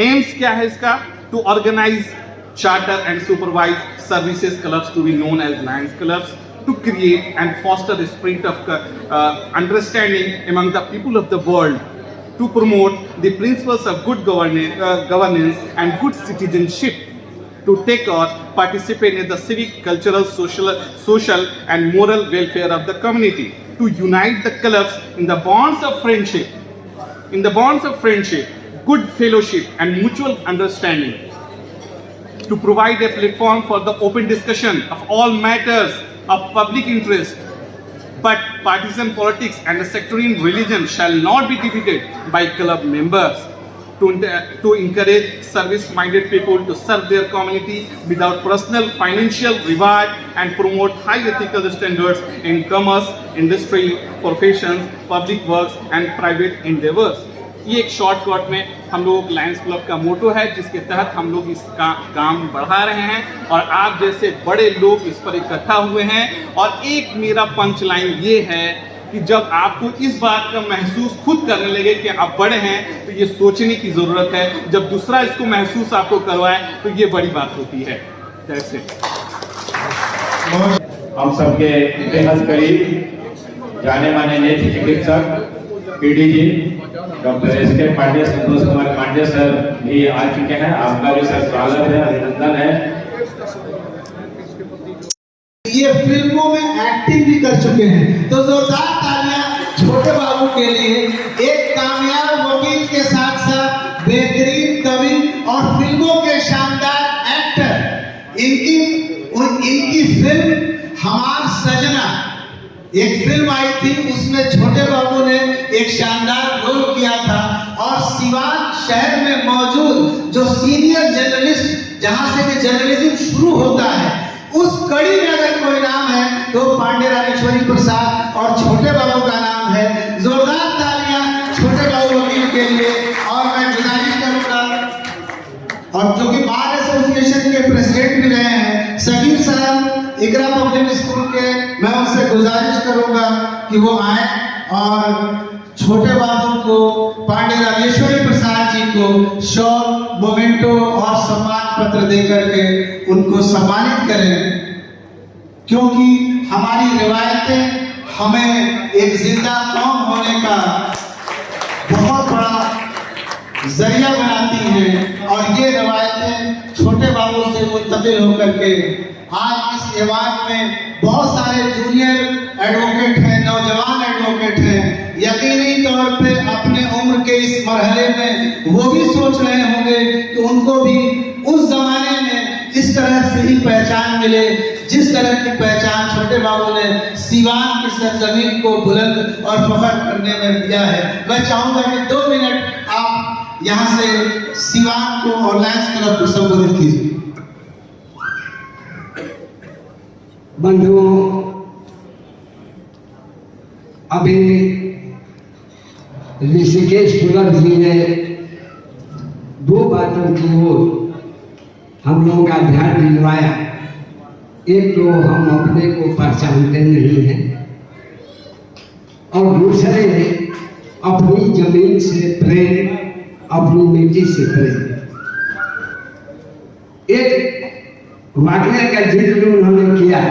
Aims क्या है इसका? To organize, charter and supervise services clubs to be known as Lions Clubs, to create and foster a spirit of understanding among the people of the world, to promote the principles of good governance and good citizenship, to take or participate in the civic, cultural, social and moral welfare of the community, to unite the clubs in the bonds of friendship, good fellowship and mutual understanding, to provide a platform for the open discussion of all matters of public interest. But partisan politics and the sectarian religion shall not be defeated by club members. To encourage service-minded people to serve their community without personal financial reward and promote high ethical standards in commerce, industry, professions, public works and private endeavors. ये एक shortcut में हम लोग Lions club का मोटो है, जिसके तहत हम लोग इस काम बढ़ा रहे हैं और आप जैसे बड़े लोग इस पर इकट्ठा हुए हैं। और एक मेरा पंच लाइन ये है कि जब आपको इस बात का महसूस खुद करने लगे कि आप बड़े हैं, तो ये सोचने की ज़रूरत है। जब दूसरा इसको महसूस आपको करवाए तो ये बड़ी बात होती है। जैसे हम सबके बेहद करीब जाने माने नेत्र चिकित्सक PDG doctor S K. Pandey, Santosh Kumar Pandey sir भी आ चुके हैं। आपका भी सर स्वागत है, अभिनंदन है। ये फिल्मों में एक्टिंग भी कर चुके हैं, तो जोरदार तालियां छोटे बाबू के लिए। एक कामयाब वकील के साथ साथ बेहतरीन कवि और फिल्मों के शानदार एक्टर। इनकी फिल्म हमार सजना, एक फिल्म आई थी, उसमें छोटे बाबू ने एक शानदार रोल किया था। और सिवान शहर में मौजूद जो सीनियर जर्नलिस्ट, जहां से कि जर्नलिज्म शुरू होता है, उस कड़ी में अगर कोई नाम है तो पांडे रामेश्वरी प्रसाद और छोटे बाबू का नाम है। जोरदार तालियां छोटे बाबू वकील के लिए। और मैं गुजारिश करूंगा, और जो कि बार एसोसिएशन के प्रेसिडेंट भी रहे हैं, सगीर साहब इकरा पब्लिक स्कूल के, मैं उनसे गुजारिश करूंगा कि वो आए और छोटे बाबू को, पांडे रामेश्वरी प्रसाद जी को शॉल, मोमेंटो और सम्मान पत्र देकर के उनको सम्मानित करें, क्योंकि हमारी रिवायतें हमें एक जिंदा कौम होने का बहुत बड़ा जरिया बनाती हैं। और ये रिवायतें छोटे बाबू से मुंतकिल होकर के आज इस ऐवान में बहुत सारे जूनियर एडवोकेट हैं, नौजवान एडवोकेट हैं। यकीनी तौर पे अपने उम्र के इस मरहले में वो भी सोच रहे होंगे कि उनको भी उस जमाने में इस तरह से ही पहचान मिले जिस तरह की पहचान छोटे बाबू ने सीवान की सरजमीन को बुलंद और फख्र करने में दिया है। मैं चाहूंगा कि 2 मिनट आप यहाँ से सीवान को और लायंस क्लब को संबोधित कीजिए। बंधुओं, अभी ऋषिकेश पुलर जी ने 2 बातों की ओर हम लोगों का ध्यान दिलवाया। एक तो हम अपने को पहचानते नहीं हैं, और दूसरे अपनी जमीन से प्रेम, अपनी मिट्टी से प्रेम। एक वाकये का जिक्र उन्होंने किया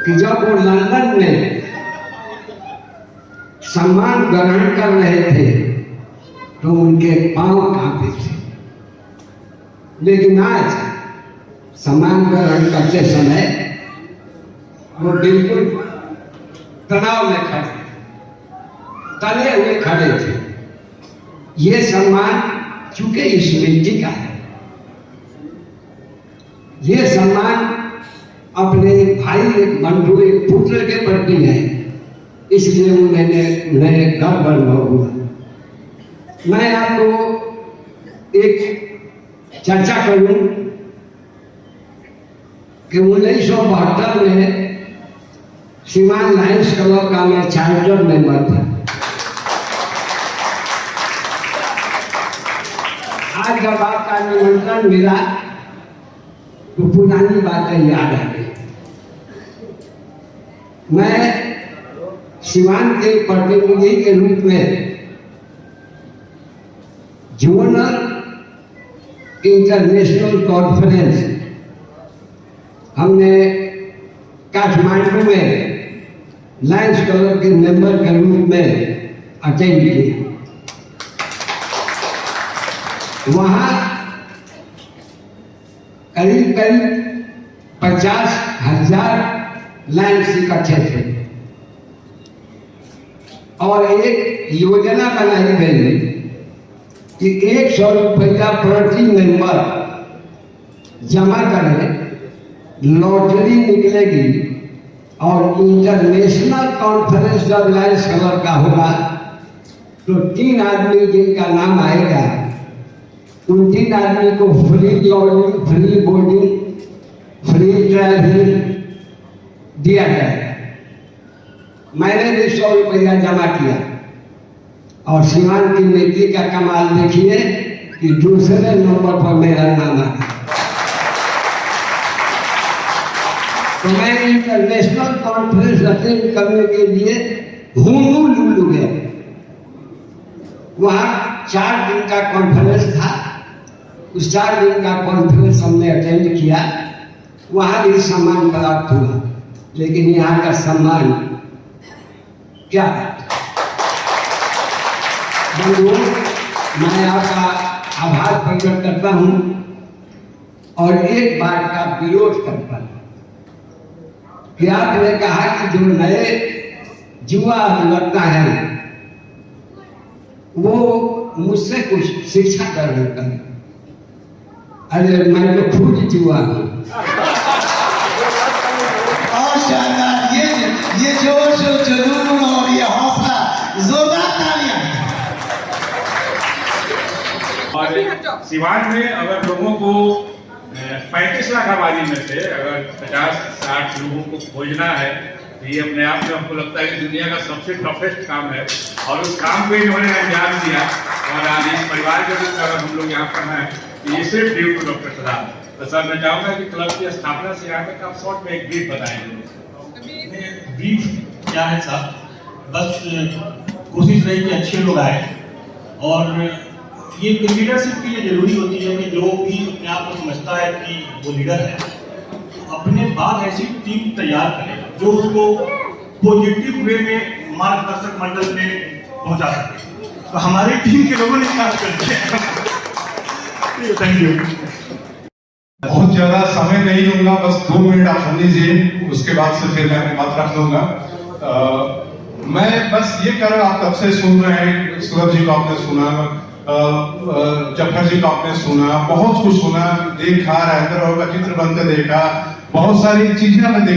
कि जब वो लंदन में सम्मान ग्रहण कर रहे थे तो उनके पांव कांपे थे, लेकिन आज सम्मान ग्रहण करते समय वो बिल्कुल तनाव में खड़े, तले हुए खड़े थे। ये सम्मान चूंकि इस मिट्टी का है, ये सम्मान अपने भाई, एक बंधु, एक पुत्र के प्रति है, इसलिए उन्हें गर्व अनुभव हुआ। मैं आपको एक चर्चा करूं कि 1972 में सीवान लायंस क्लब का मैं चार्टर मेंबर था। आज जब आपका निमंत्रण मिला तो पुरानी बातें याद आ गई। मैं सीवान के प्रतिनिधि के रूप में जोनल इंटरनेशनल कॉन्फ्रेंस हमने काठमांडू में लायंस क्लब के मेंबर के रूप में अटेंड किया। वहां करीब 50,000 लायंस इकट्ठे थे और एक योजना बनाई गई कि 100 रुपया प्रति मेंबर जमा करें, लॉटरी निकलेगी और इंटरनेशनल कॉन्फ्रेंस जब लायंस क्लब का होगा तो 3 आदमी जिनका नाम आएगा उन 3 आदमी को free lodging, free boarding, free travelling दिया जाएगा। मैंने भी 100 रुपया जमा किया और सीवान की नीति का कमाल देखिए कि दूसरे नंबर पर मेरा नाम आ गया। तो मैं इंटरनेशनल कॉन्फ्रेंस अटेंड करने के लिए हुलू गया। वहाँ 4 दिन का कॉन्फ्रेंस था। उस 4 दिन का कॉन्फ्रेंस हमने अटेंड किया। वहाँ भी सम्मान प्राप्त हुआ, लेकिन यहाँ का सम्मान क्या है? बंधुओं, मैं आपका आभार प्रकट करता हूँ और एक बात का विरोध करता हूँ कि आपने कहा कि जो नए युवा लगता है वो मुझसे कुछ शिक्षा ग्रहण करें। अरे मैं तो खुद युवा हूँ। और शानदार, ये जोश और जुनून और ये हौसला, जोरदार तालियां। और सीवान में अगर लोगों को 35 लाख आबादी में से अगर 50-60 लोगों को खोजना है तो ये अपने आप में हमको लगता है कि दुनिया का सबसे टफेस्ट काम है। और उस काम को इन्होंने अंजाम दिया और आज इस परिवार के रूप में अगर हम लोग यहाँ पर हैं तो ये सिर्फ ड्यू टू डॉक्टर सदाम। तो सर मैं चाहूँगा कि क्लब की स्थापना से यहाँ तक आप शॉर्ट में एक ब्रीफ बताएंगे। ब्रीफ क्या है साहब, बस कोशिश रही कि अच्छे लोग आए और ये लीडरशिप के लिए जरूरी होती है कि जो भी अपने आप को समझता है कि वो लीडर है अपने बाद ऐसी टीम तैयार करे जो उसको पॉजिटिव वे में मार्गदर्शक मंडल में पहुंचा सके। तो हमारी टीम के लोगों ने काम कर दिया। Thank you. बहुत ज्यादा समय नहीं लूंगा, बस 2 मिनट आप सुन लीजिए, उसके बाद से फिर मैं बात रख लूंगा। मैं बस ये कर, आप तब से सुन रहे हैं, सुलभ जी को आपने सुना, जफर जी को आपने सुना, बहुत कुछ सुना, देखा, राजेंद्र का चित्र बनते देखा, बहुत सारी चीजें हमने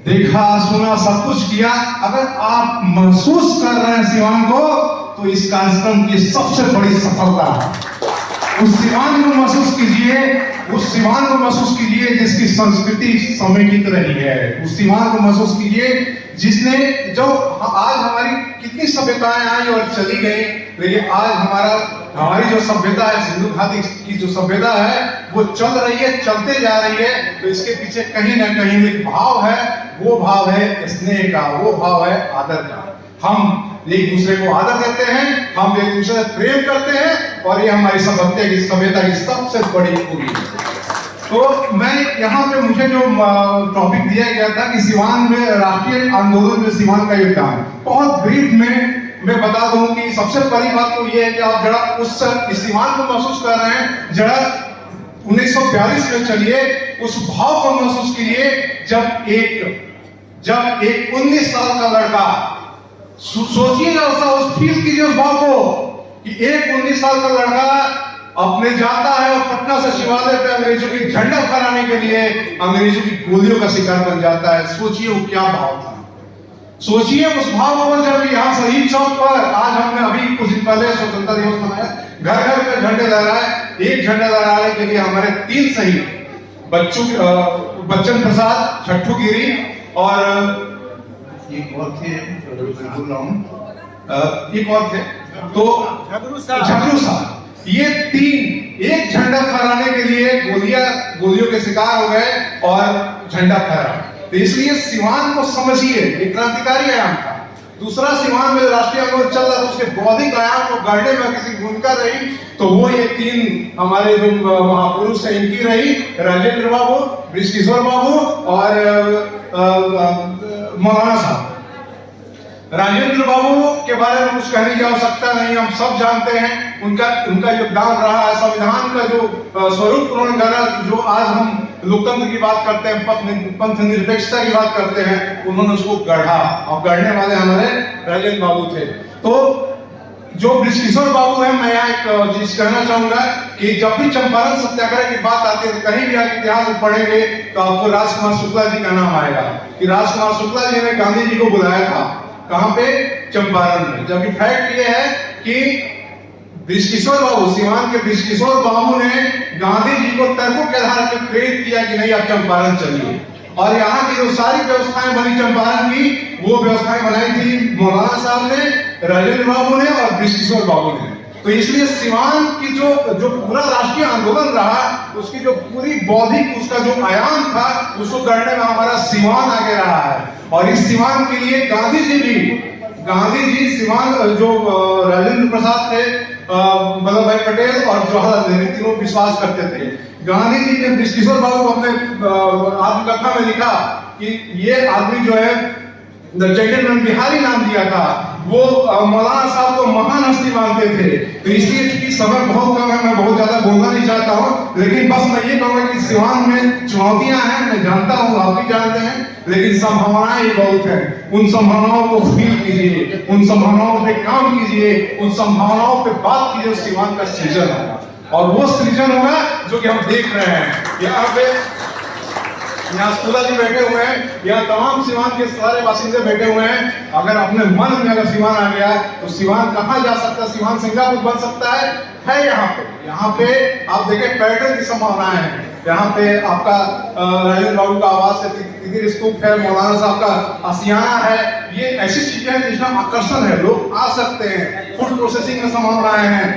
देखा, सुना, सब कुछ किया। अगर आप महसूस कर रहे हैं सीवान को तो इस कार्यक्रम की सबसे बड़ी सफलता है। उस सीवान को महसूस कीजिए, उस सीवान को महसूस कीजिए जिसकी संस्कृति समेकित रही है। उस सीवान को महसूस कीजिए जिसने जो आज हमारी कितनी सभ्यताएं आई और चली गई, लेकिन आज हमारी जो सभ्यता है, सिंधु घाटी की जो सभ्यता है वो चल रही है, चलते जा रही है। तो इसके पीछे कहीं ना कहीं एक भाव है, वो भाव है स्नेह का, वो भाव है आदर का। हम एक दूसरे को आदर देते हैं, हम एक दूसरे से प्रेम करते हैं और ये हमारी सभ्यता की सबसे बड़ी खूबी है। तो मैं यहाँ पे मुझे जो टॉपिक दिया गया था कि सीवान में राष्ट्रीय आंदोलन में सीवान का योगदान, बहुत ब्रीफ में मैं बता दूं कि सबसे पहली बात तो ये है कि आप जरा उस सीवान को महसूस कर रहे हैं, जरा 1942 में चलिए, उस भाव को महसूस कीजिए जब एक जब एक 19 साल का लड़का, सोचिएगा उस फील कीजिए उस भाव को कि एक 19 साल का लड़का अपने जाता है और पटना से शिवालय पे अंग्रेजों की झंडा फहराने के लिए अंग्रेजों की गोलियों का शिकार बन जाता है। सोचिए वो क्या भाव था। सोचिए उस भाव को जब यहाँ शहीद चौक पर आज हमने अभी कुछ दिन पहले स्वतंत्रता दिवस मनाया, घर घर पे झंडे लहराए। एक झंडा लहराने के लिए हमारे 3 शहीद बच्चन प्रसाद, छट्टू गिरी और एक और थे, भूल रहा हूं, एक और थे तो झगड़ू साहब। ये 3 एक झंडा फहराने के लिए गोलियों के शिकार हो गए और झंडा फहरा। तो इसलिए सिवान को समझिए, एक क्रांतिकारी आयाम था। दूसरा, सिवान में राष्ट्रीय आंदोलन चल रहा था, उसके बौद्धिक आयाम को गढ़ने में किसी भूमिका रही तो वो ये 3 हमारे जो महापुरुष है इनकी रही, राजेंद्र बाबू, बृजकिशोर बाबू और मौलाना साहब। राजेंद्र बाबू के बारे में कुछ कहने की आवश्यकता नहीं, हम सब जानते हैं उनका योगदान रहा है। संविधान का जो स्वरूप उन्होंने गढ़ा, जो आज हम लोकतंत्र की बात करते हैं, पंथ निरपेक्षता की बात करते हैं, उन्होंने उसको गढ़ा और गढ़ने वाले हमारे राजेंद्र बाबू थे। तो जो बृजकिशोर बाबू है, मैं यहाँ एक चीज कहना चाहूंगा कि जब भी चंपारण सत्याग्रह की बात आती है, कहीं भी आप इतिहास में पढ़ेंगे तो आपको राजकुमार शुक्ला जी का नाम आएगा कि राजकुमार शुक्ला जी ने गांधी जी को बुलाया था। कहां पे? चंपारण में। जबकि फैक्ट ये है कि बृजकिशोर बाबू, सिवान के बृजकिशोर बाबू ने गांधी जी को तर्कों के आधार पर प्रेरित किया कि नहीं आप चंपारण चलिए, और यहाँ की जो सारी व्यवस्थाएं बनी चंपारण की, वो व्यवस्थाएं बनाई थी मौलाना साहब ने, राजेंद्र बाबू ने और बृजकिशोर बाबू ने। तो इसलिए सिवान की जो पूरा राष्ट्रीय आंदोलन रहा, उसकी जो पूरी बौद्धिक उसका जो आयाम था, उसको गढ़ने में हमारा सिवान आगे रहा है। और इस सिवान के लिए गांधी जी सिवान जो राजेंद्र प्रसाद थे, वल्लभ भाई पटेल और जवाहरलाल नेहरू तीनों विश्वास करते थे। गांधी जी ने बृजकिशोर बाबू को अपने आत्मकथा में लिखा कि ये आदमी जो है द जेंटलमैन बिहारी नाम दिया था। वो मौलाना साहब को महान हस्ती मानते थे। तो इसलिए चूंकि समय बहुत कम है, मैं बहुत ज्यादा बोलना नहीं चाहता हूँ, लेकिन बस मैं ये कहूंगा कि सिवान में चुनौतियां हैं, मैं जानता हूँ, आप भी जानते हैं, लेकिन संभावनाएं ही बहुत है। उन संभावनाओं को फील कीजिए, उन संभावनाओं पे काम कीजिए, उन संभावनाओं पे बात कीजिए। सिवान का सृजन होगा और वो सृजन होगा जो कि हम देख रहे हैं। यहाँ सुला जी बैठे हुए हैं, यहाँ तमाम सिवान के सारे बासिंदे बैठे हुए हैं। अगर अपने मन में अगर सिवान आ गया तो सिवान कहाँ जा सकता है? सिवान सिंगापुर बन सकता है यहाँ पे आप देखें पर्यटन की संभावनाएं हैं। यहाँ पे आपका राजेंद्र बाबू का आवास है, तितिर स्तूप है, मौलाना साहब का आसियाना है। ये ऐसी चीजें हैं जिसमें आकर्षण है, लोग आ सकते हैं। फूड प्रोसेसिंग में संभावनाएं हैं,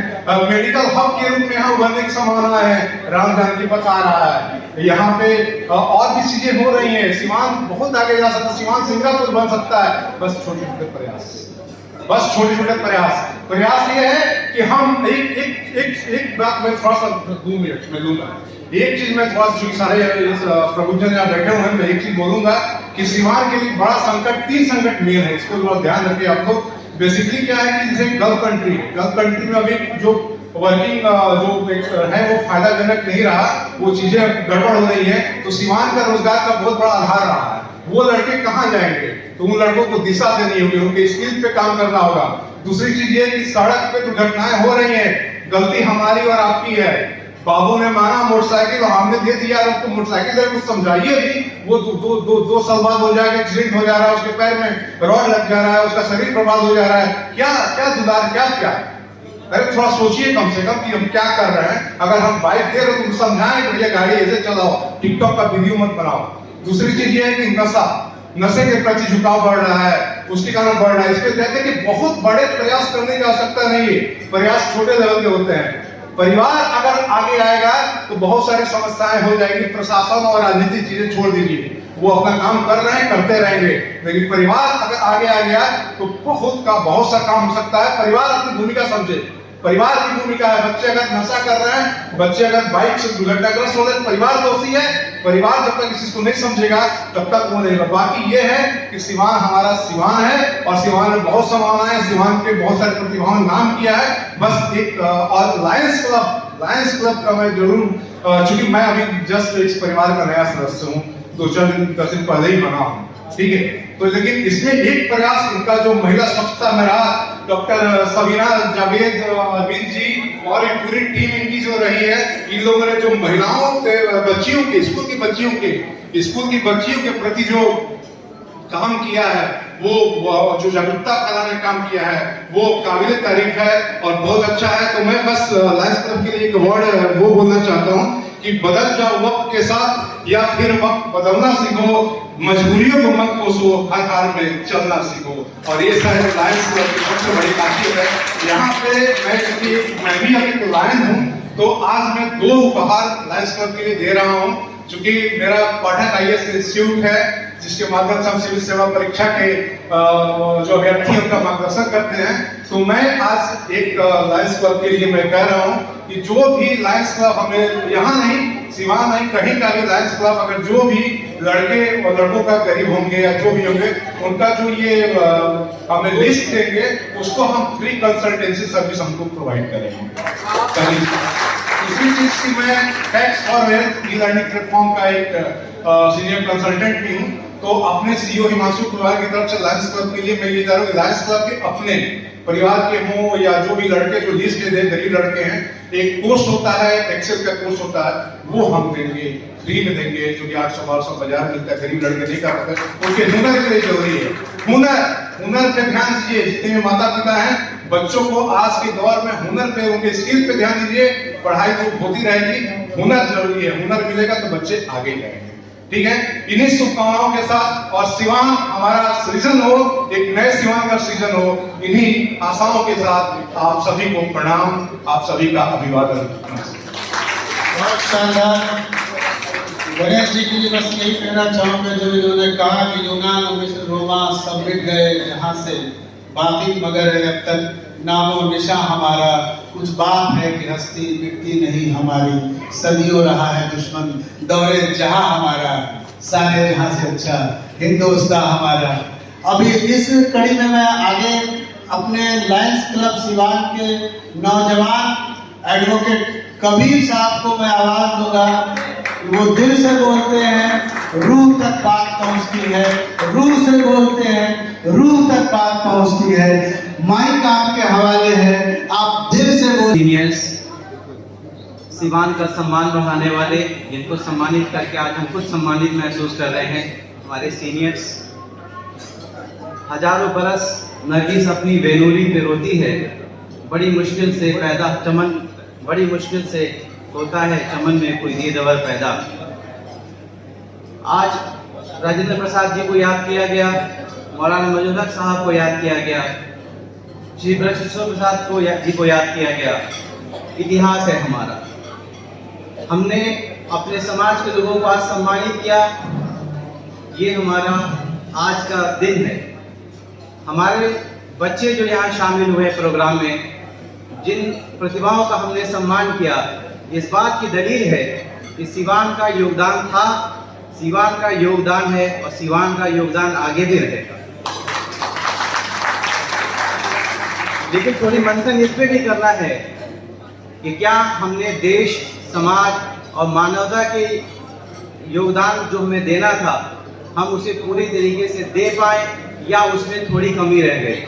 मेडिकल हब के रूप में यहाँ उभरने की संभावना है। राम जानकी पथ आ रहा है, यहाँ पे और भी चीजें हो रही हैं। सिवान बहुत आगे जा सकता है, सिवान सिंगापुर बन सकता है। बस छोटे छोटे प्रयास ये है कि हम एक बात में थोड़ा सा 2 मिनट में लूंगा। एक चीज में थोड़ा सा सारे प्रबुद्धजन यहाँ बैठे हुए हैं, मैं एक चीज बोलूंगा कि सिवान के लिए बड़ा संकट, 3 संकट मेन है, इसको थोड़ा ध्यान रखिए। आपको बेसिकली क्या है कि जैसे गल्फ कंट्री में अभी जो वर्किंग जो है वो फायदाजनक नहीं रहा, वो चीजें गड़बड़ हो रही है। तो सिवान का रोजगार का बहुत बड़ा आधार रहा है। वो लड़के कहाँ जाएंगे? तो उन लड़कों को दिशा देनी होगी, उनके स्किल पे काम करना होगा। दूसरी चीज ये कि सड़क पे दुर्घटनाएं हो रही हैं, गलती हमारी और आपकी है। बाबू ने मांगा मोटरसाइकिल, हमने दे दिया, तो मोटरसाइकिल दे कुछ समझाइए भी। वो 2 साल बाद हो जाएगा, एक्सीडेंट हो जा रहा है, उसके पैर में रॉड लग जा रहा है, उसका शरीर बर्बाद हो जा रहा है। क्या दुलार, क्या अरे थोड़ा सोचिए कम से कम कि हम क्या कर रहे हैं। अगर हम बाइक दे रहे तो समझाएं कि भैया गाड़ी ऐसे चलाओ, टिकटॉक का वीडियो मत बनाओ। दूसरी चीज ये है कि नशे के प्रति झुकाव बढ़ रहा है, उसके कारण बढ़ रहा है। इसके कहते हैं कि बहुत बड़े प्रयास करने की आवश्यकता नहीं है, प्रयास छोटे लेवल के होते हैं। परिवार अगर आगे आएगा तो बहुत सारी समस्याएं हो जाएंगी। प्रशासन और राजनीतिक चीजें छोड़ दीजिए, वो अपना काम कर रहे हैं, करते रहेंगे। लेकिन परिवार अगर आगे आ गया तो बहुत सा काम हो सकता है। परिवार अपनी भूमिका समझे, परिवार की भूमिका है। बच्चे अगर नशा कर रहे हैं, बच्चे अगर बाइक से दुर्घटनाग्रस्त हो रहे हैं, परिवार दोषी है। परिवार जब तक इस चीज को नहीं समझेगा तब तक वो नहीं। बाकी ये है कि सिवान हमारा सिवान है और सिवान में बहुत संभावनाएं, सिवान के बहुत सारे प्रतिभाओं ने नाम किया है। बस एक और लायंस क्लब का मैं जरूर, चूंकि मैं अभी जस्ट इस परिवार का नया सदस्य हूँ, 2-4 दिन 10 दिन पहले ही बना हूँ, ठीक है। तो लेकिन इसमें एक प्रयास इनका जो महिला स्वच्छता में रहा, डॉक्टर सबीना जावेद अमीन जी और एक पूरी टीम इनकी जो रही है, इन लोगों ने जो महिलाओं के बच्चियों के स्कूल की बच्चियों के प्रति जो काम किया है, वो जो जागरूकता फैलाने का काम किया है, वो काबिल तारीफ है और बहुत अच्छा है। तो मैं बस लायंस क्लब के लिए एक वर्ड वो बोलना चाहता हूँ कि बदल जाओ वक्त के साथ या फिर वक्त बदलना सीखो, मजबूरियों को मत कोसो, हर हाल में चलना सीखो। और ये शायद लायंस क्लब की सबसे बड़ी खासियत है। यहाँ पे मैं भी एक लायन हूँ, तो आज मैं 2 उपहार लायंस क्लब के लिए दे रहा हूँ। चूंकि मेरा पाठक IAS इंस्टीट्यूट है, जिसके माध्यम से हम सिविल सेवा परीक्षा के जो अभ्यर्थी उनका मार्गदर्शन करते हैं, तो मैं आज एक लायंस क्लब के लिए मैं कह रहा हूँ कि जो भी लायंस क्लब हमें यहाँ नहीं, सिवान नहीं, कहीं का भी लायंस क्लब अगर जो भी लड़के और लड़कों का गरीब होंगे या जो भी होंगे, उनका जो ये हमें लिस्ट देंगे, उसको हम फ्री कंसल्टेंसी सर्विस हमको प्रोवाइड करेंगे। इसी चीज की मैं tax for wealth e learning platform का एक सीनियर कंसल्टेंट भी हूँ। तो अपने CEO हिमांशु कुमार की तरफ से लायंस क्लब के लिए मैं ये कह रहा हूँ, लायंस क्लब के अपने परिवार के हों या जो भी लड़के जो लिस्ट के गरीब लड़के हैं, एक कोर्स होता है, एक्सेल का कोर्स होता है, वो हम देंगे, फ्री में देंगे, जो कि 800-1200 बाजार मिलता है, गरीब लड़के नहीं कर पाते। उनके हुनर के लिए जरूरी है। हुनर पे ध्यान दीजिए। जितने माता पिता हैं, बच्चों को आज के दौर में हुनर पे, उनके स्किल पे ध्यान दीजिए। पढ़ाई तो होती रहेगी, हुनर जरूरी है। हुनर मिलेगा तो बच्चे आगे जाएंगे। ठीक है, इन्हीं शुभकामनाओं के साथ, और सिवान हमारा सृजन हो, एक नए सिवान का सृजन हो, इन्हीं आशाओं के साथ आप सभी को प्रणाम, आप सभी का अभिवादन। बहुत शानदार। गणेश जी के लिए बस यही कहना चाहूंगा, जो इन्होंने कहा कि यूनान, मिस्र, रोमा सब मिट गए यहाँ से, बाकी मगर अब तक नामो निशा हमारा, कुछ बात है कि हस्ती मिटती नहीं हमारी, सदियों रहा है दुश्मन दौरे जहां हमारा, सारे जहां से अच्छा हिंदुस्तान हमारा। अभी इस कड़ी में मैं आगे अपने लायंस क्लब सिवान के नौजवान एडवोकेट कबीर साहब को मैं आवाज दूंगा। वो दिल से बोलते हैं, रूह तक बात पहुंचती है, रूह से बोलते हैं, रूह तक बात पहुंचती है। माइक आपके हवाले है, आप दिल से बोल। सीनियर्स, सिवान का सम्मान बढ़ाने वाले, जिनको सम्मानित करके आज हम खुद सम्मानित महसूस कर रहे हैं, हमारे सीनियर्स। हजारों बरस नरगिस अपनी बेनूरी पे रोती है, बड़ी मुश्किल से पैदा चमन, बड़ी मुश्किल से होता है चमन में कोई दीदवर पैदा। आज राजेंद्र प्रसाद जी को याद किया गया, मौलाना मौजूद साहब को याद किया गया, श्री ब्रजकिशोर प्रसाद जी को याद किया गया। इतिहास है हमारा। हमने अपने समाज के लोगों को आज सम्मानित किया, ये हमारा आज का दिन है। हमारे बच्चे जो यहाँ शामिल हुए प्रोग्राम में, जिन प्रतिभाओं का हमने सम्मान किया, इस बात की दलील है कि सिवान का योगदान था, सिवान का योगदान है और सिवान का योगदान आगे भी रहेगा। लेकिन थोड़ी मंथन इस पे भी करना है कि क्या हमने देश, समाज और मानवता के योगदान जो हमें देना था, हम उसे पूरी तरीके से दे पाए या उसमें थोड़ी कमी रह गई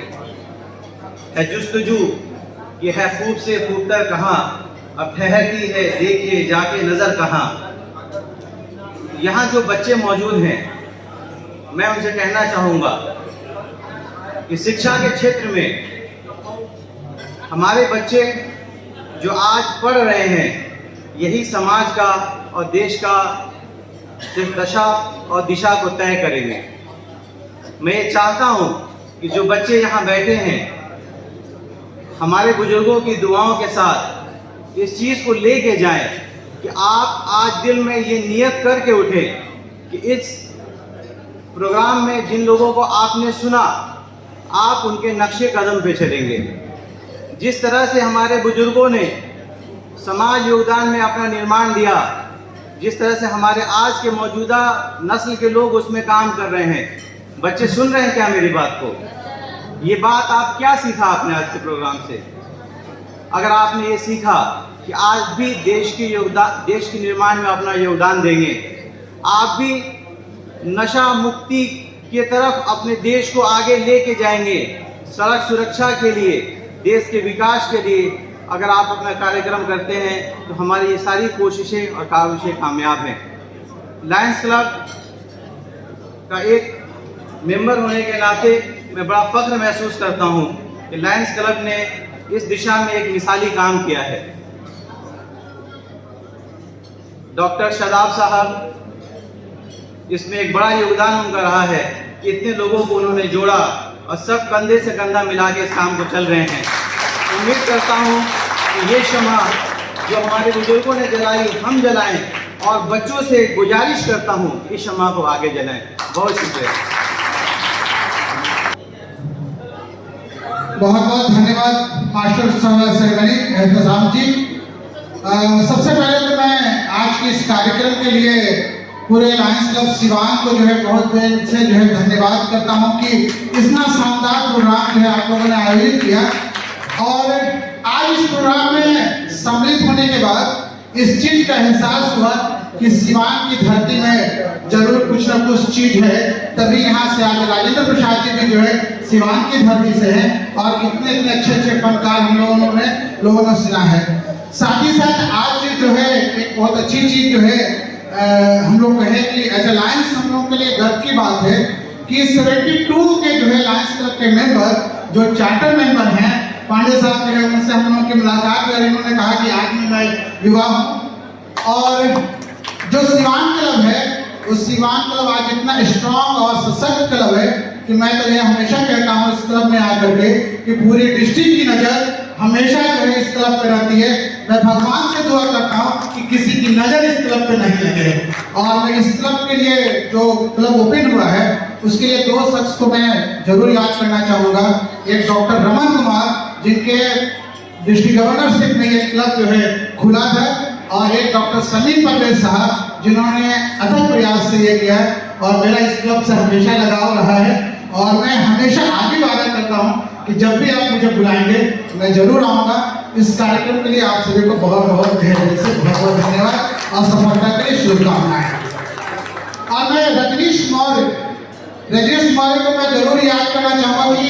है। जुस्तजू ये है खूब से खूबतर कहाँ, अब ठहरती है देखिए जाके नजर कहाँ। यहाँ जो बच्चे मौजूद हैं, मैं उनसे कहना चाहूँगा कि शिक्षा के क्षेत्र में हमारे बच्चे जो आज पढ़ रहे हैं, यही समाज का और देश का दशा और दिशा को तय करेंगे। मैं ये चाहता हूँ कि जो बच्चे यहाँ बैठे हैं, हमारे बुजुर्गों की दुआओं के साथ इस चीज़ को लेके जाएं कि आप आज दिल में ये नियत करके उठें कि इस प्रोग्राम में जिन लोगों को आपने सुना, आप उनके नक्शे कदम पे चलेंगे। जिस तरह से हमारे बुजुर्गों ने समाज योगदान में अपना निर्माण दिया, जिस तरह से हमारे आज के मौजूदा नस्ल के लोग उसमें काम कर रहे हैं। बच्चे सुन रहे हैं क्या मेरी बात को? ये बात आप क्या सीखा आपने आज के प्रोग्राम से? अगर आपने ये सीखा कि आज भी देश के निर्माण में अपना योगदान देंगे, आप भी नशा मुक्ति की तरफ अपने देश को आगे लेके जाएंगे, सड़क सुरक्षा के लिए, देश के विकास के लिए अगर आप अपना कार्यक्रम करते हैं तो हमारी ये सारी कोशिशें और काविशें कामयाब हैं। लायंस क्लब का एक मेंबर होने के नाते मैं बड़ा फख्र महसूस करता हूं कि लायंस क्लब ने इस दिशा में एक मिसाली काम किया है। डॉक्टर शादाब साहब, इसमें एक बड़ा योगदान उनका रहा है कि इतने लोगों को उन्होंने जोड़ा और सब कंधे से कंधा मिला के इस काम को चल रहे हैं। उम्मीद करता हूं कि ये शम्मा जो हमारे बुजुर्गों ने जलाई हम जलाएं, और बच्चों से गुजारिश करता हूं इस शम्मा को आगे जलाएं। बहुत शुक्रिया। बहुत बहुत धन्यवाद मास्टर सेरेमनी एहतसाम जी। सबसे पहले तो मैं आज के इस कार्यक्रम के लिए पूरे लायंस क्लब सिवान को जो है बहुत दिल से जो है धन्यवाद करता हूं कि इतना शानदार प्रोग्राम जो है आप लोगों ने आयोजित किया। और आज इस प्रोग्राम में सम्मिलित होने के बाद इस चीज का एहसास हुआ कि सिवान की धरती में जरूर कुछ न कुछ चीज है, तभी यहाँ से आगे राजेंद्र प्रसाद जी भी जो है सिवान की धरती से है और इतने इतने अच्छे अच्छे फनकार हम लोगों ने सुना है। साथ ही साथ आज जो है एक बहुत अच्छी चीज जो है हम लोग कहें कि एज ए लायंस हम लोगों के लिए गर्व की बात है कि 72 के जो है लायंस क्लब के मेंबर जो चार्टर मेंबर हैं, पांडे साहब जो है उनसे हम लोगों की मुलाकात हुई। इन्होंने कहा कि आज मैं युवा हूँ और जो सिवान क्लब है उस सिवान क्लब आज इतना स्ट्रॉन्ग और सशक्त क्लब है कि मैं तो ये हमेशा कहता हूँ इस क्लब में आकर के कि पूरी डिस्ट्रिक्ट की नजर हमेशा जो है इस क्लब पे रहती है। मैं भगवान से दुआ करता हूँ कि किसी की नजर इस क्लब पे नहीं लगे। और मैं इस क्लब के लिए जो क्लब ओपन हुआ है उसके लिए 2 शख्स को मैं जरूर याद करना चाहूँगा। एक डॉक्टर रमन कुमार जिनके डिस्ट्रिक्ट गवर्नरशिप में ये क्लब जो है खुला था, और एक डॉक्टर सलीम परवेज साहब जिन्होंने अथक प्रयास से ये किया और मेरा इस क्लब से हमेशा लगाव रहा है। और मैं हमेशा आगे वादा करता हूँ कि जब भी आप मुझे बुलाएंगे मैं जरूर आऊँगा। इस कार्यक्रम के लिए आप सभी को बहुत बहुत दिल से बहुत बहुत धन्यवाद और सफलता के लिए शुभकामनाएं। और मैं रजनीश मौर्य को मैं जरूर याद करना चाहूँगा कि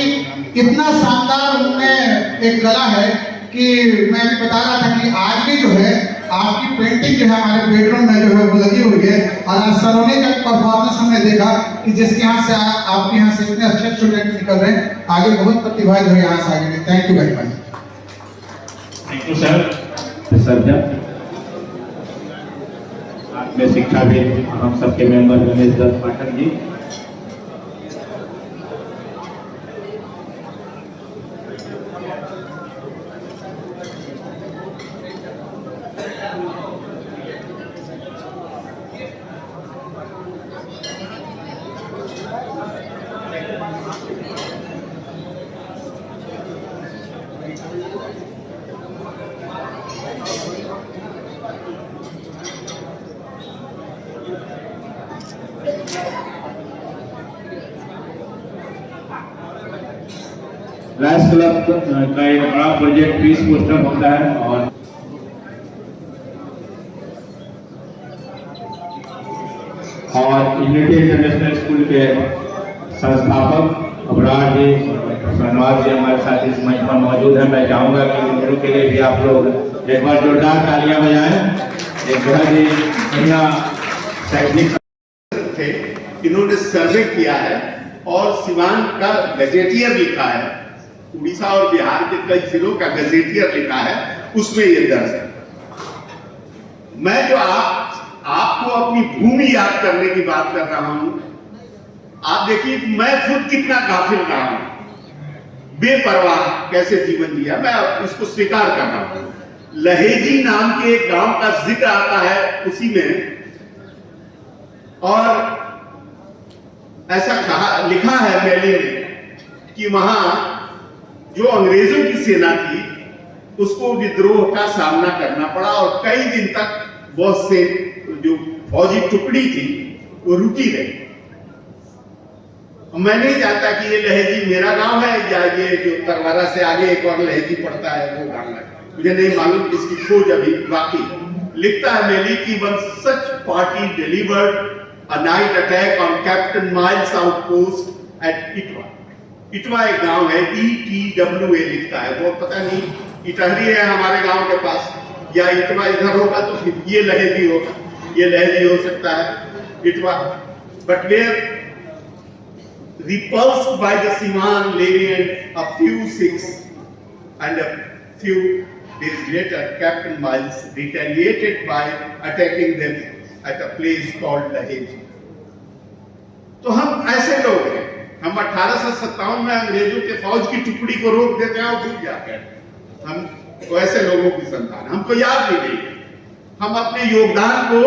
इतना शानदार उनमें एक कला है कि मैं बता रहा था कि आज भी जो है आपकी पेंटिंग जो है हमारे बेडरूम में जो है वो लगी हुई है। और आज सलोनी का परफॉर्मेंस हमने देखा कि जिसके यहाँ से आपके यहाँ से इतने अच्छे स्टूडेंट निकल रहे हैं, आगे बहुत प्रतिभा जो है यहाँ से आगे। Thank you very much. Thank you sir. आज में शिक्षाविद हम सबके member Ramesh Dutt Pathak ji. Lions club का एक बड़ा प्रोजेक्ट पीस पोस्टर होता है और यूनिटी इंटरनेशनल स्कूल के संस्थापक अबरार जी धन्यवाद जी हमारे साथ इस मंच पर मौजूद है। मैं चाहूँगा कि उनको के लिए भी आप लोग एक बार जोरदार तालियां बजाएं। एक बहुत ही बढ़िया शैक्षणिक थे, इन्होंने सर्वे किया है और सिवान का गजेटियर लिखा है, उड़ीसा और बिहार के कई जिलों का गजेटियर लिखा है, उसमें ये दर्ज है। मैं जो आपको अपनी भूमि याद करने की बात कर रहा हूं, आप देखिए मैं खुद कितना गाफिल रहा हूं, बेपरवाह कैसे जीवन जिया, मैं इसको स्वीकार कर रहा हूं। लहेजी नाम के एक गांव का जिक्र आता है उसी में, और ऐसा लिखा है मैली ने कि वहां जो अंग्रेजों की सेना थी उसको विद्रोह का सामना करना पड़ा और कई दिन तक बहुत से जो फौजी टुकड़ी थी वो रुकी रही। मैं नहीं जानता कि ये लहेजी मेरा गांव है या ये जो तरवारा से आगे एक और लहेजी पड़ता है वो गांव है, मुझे नहीं मालूम, इसकी खोज अभी बाकी है। लिखता है मैली कि one such party delivered a night attack on Captain Miles outpost at Itwa. Itwa एक गांव है, ETWA लिखता है, वो पता नहीं इटहरी है हमारे गांव के पास या इटवा इधर होगा तो फिर ये लहदी होगा, ये लहदी हो सकता है Itwa. But where repulsed by the Siwan Levy a few six and a few days later Captain Miles retaliated by attacking them at a place called Dahej. तो हम ऐसे लोग हैं, हम 1857 में अंग्रेजों के फौज की टुकड़ी को रोक देते हैं और भूल जाते हैं. हम तो ऐसे लोगों की संतान, हमको याद भी नहीं. हम अपने योगदान को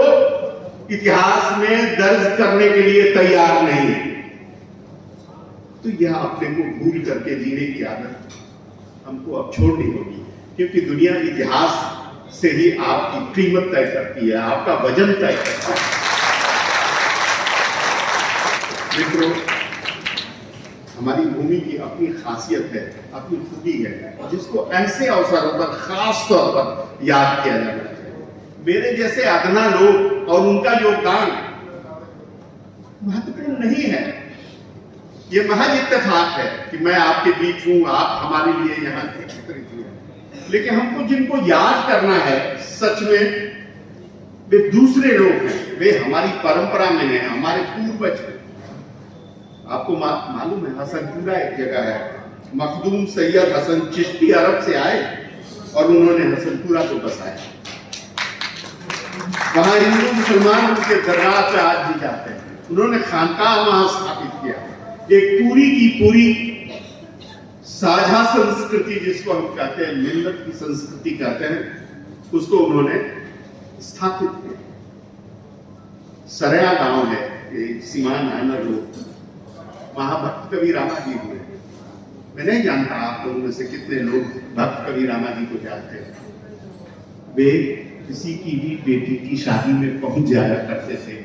इतिहास में दर्ज करने के लिए तैयार नहीं है. तो यह अपने को भूल करके जीने की आदत हमको अब छोड़नी होगी, क्योंकि दुनिया इतिहास से ही आपकी कीमत तय करती है, आपका वजन तय करता है. मित्रों, हमारी भूमि की अपनी खासियत है, अपनी खूबी है, जिसको ऐसे अवसरों पर खास तौर पर याद किया जाना चाहिए. मेरे जैसे अदना लोग और उनका योगदान महत्वपूर्ण नहीं है. ये महज इत्तेफाक है कि मैं आपके बीच हूं, आप हमारे लिए यहाँ एकत्रित हुए. लेकिन हमको जिनको याद करना है सच में वे दूसरे लोग हैं, वे हमारी परंपरा में हैं, हमारे पूर्वज हैं. आपको मालूम है हसनपुरा एक जगह है, मखदूम सैयद हसन चिश्ती अरब से आए और उन्होंने हसनपुरा को बसाया. वहां हिंदू मुसलमान उनके दरगाह पे आज भी जाते हैं. उन्होंने खानकाह वहां स्थापित किया. एक पूरी की पूरी साझा संस्कृति जिसको हम कहते हैं, मिल्लत की संस्कृति कहते हैं, उसको उन्होंने स्थापित किया. सरया गांव है, सीमान नायनर लोग, वहां भक्त कवि रामा जी हुए. मैं नहीं जानता आप लोगों में से कितने लोग भक्त कवि रामा जी को जानते हैं. वे किसी की भी बेटी की शादी में पहुंच जाया करते थे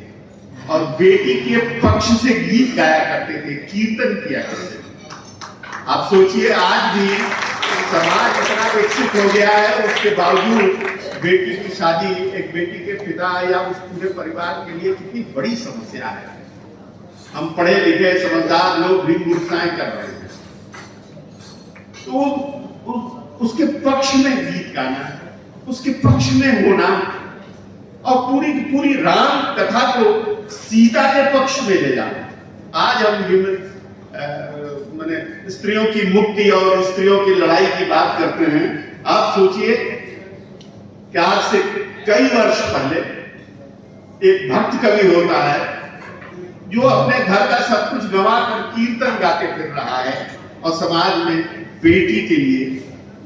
और बेटी के पक्ष से गीत गाया करते थे, कीर्तन किया करते थे. आप सोचिए, आज भी समाज इतना विकसित हो गया है, उसके बावजूद बेटी की शादी एक बेटी के पिता या उस पूरे परिवार के लिए कितनी बड़ी समस्या है. हम पढ़े लिखे समझदार लोग भी मूर्खाएं कर रहे हैं. तो उसके पक्ष में गीत गाना, उसके पक्ष में होना और पूरी की पूरी राम कथा को सीता के पक्ष में ले जाना. आज हम माने स्त्रियों की मुक्ति और स्त्रियों की लड़ाई की बात करते हैं. आप सोचिए कि आज से कई वर्ष पहले एक भक्त कवि होता है जो अपने घर का सब कुछ गंवा कर कीर्तन गाते फिर रहा है और समाज में बेटी के लिए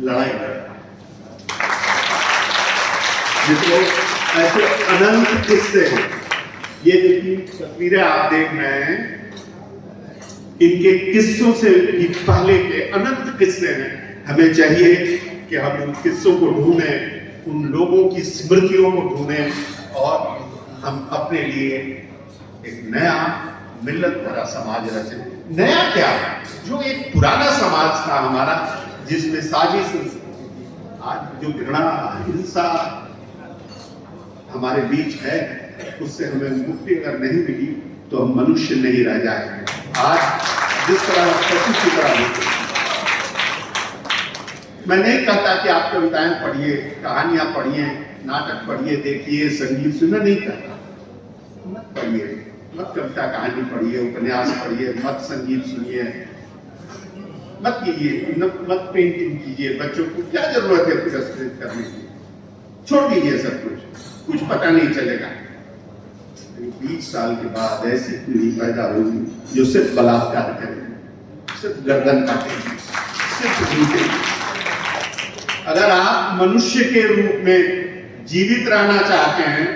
लड़ाई कर रहा है. जिसको ऐसे अनंत किस्से हैं. ये जो तीन तस्वीरें आप देख रहे हैं, इनके किस्सों से भी पहले के अनंत किस्से हैं. हमें चाहिए कि हम उन किस्सों को ढूंढें, उन लोगों की स्मृतियों को ढूंढें और हम अपने लिए एक नया मिल्लत भरा समाज रचें. नया क्या है? जो एक पुराना समाज था हमारा, जिसमें साझी संस्कृति, आज जो घृणा हिंसा हमारे बीच है, उससे हमें मुक्ति अगर नहीं मिली तो हम मनुष्य नहीं रह जाएंगे. आज जिस तरह पशु की तरह होते, मैं नहीं कहता कि आप कविताएं पढ़िए, कहानियां पढ़िए, नाटक पढ़िए, देखिए, संगीत सुनना नहीं कहता. मत पढ़िए, मत कविता कहानी पढ़िए, उपन्यास पढ़िए, मत संगीत सुनिए, मत कीजिए, मत पेंटिंग कीजिए. बच्चों को क्या जरूरत है पुरस्कृत करने की? छोड़ दीजिए सब कुछ पता नहीं चलेगा. 20 साल के बाद ऐसी पीढ़ी पैदा होगी जो सिर्फ बलात्कार करेगी, सिर्फ गर्दन काटेगी, सिर्फ लूटेगी. अगर आप मनुष्य के रूप में जीवित रहना चाहते हैं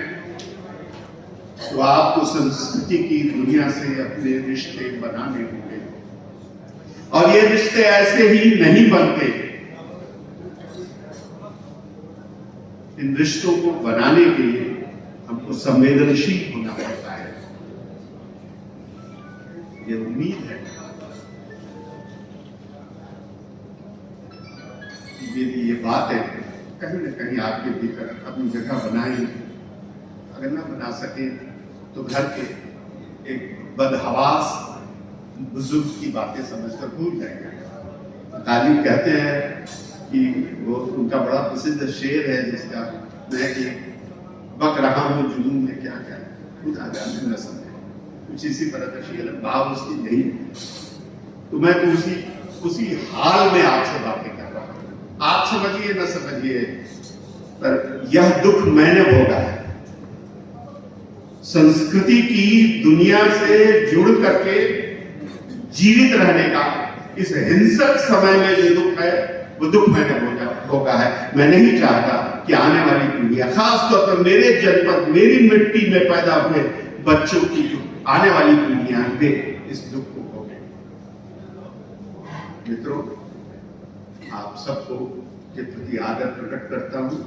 तो आपको संस्कृति की दुनिया से अपने रिश्ते बनाने होंगे. और ये रिश्ते ऐसे ही नहीं बनते. इन रिश्तों को बनाने के लिए हमको संवेदनशील होना पड़ता है. ये उम्मीद है मेरी ये बात है कहीं न कहीं आपके भीतर अपनी जगह बनाए. अगर ना बना सके तो घर के एक बदहवास बुजुर्ग की बातें समझकर भूल जाएंगे। गालिब कहते हैं कि वो उनका बड़ा प्रसिद्ध शेर है जिसका मैं कि बक रहा हूँ जुनून में क्या क्या खुदा जाने न समझे, कुछ इसी तरह का शेर है, भाव उसकी यही है। तो मैं तो उसी हाल में आपसे बातें कर रहा हूँ। आप समझिए न समझिए, पर यह दुख मैंने भोगा है। संस्कृति की दुनिया से जुड़ करके जीवित रहने का इस हिंसक समय में जो दुख है, वो दुख मैंने भोगा है। मैं नहीं चाहता कि आने वाली पीढ़ियां, खासतौर पर मेरे जनपद, मेरी मिट्टी में पैदा हुए बच्चों की जो आने वाली पीढ़ियां वे इस दुख को भोगे। मित्रों, आप सबको के प्रति आदर प्रकट करता हूं।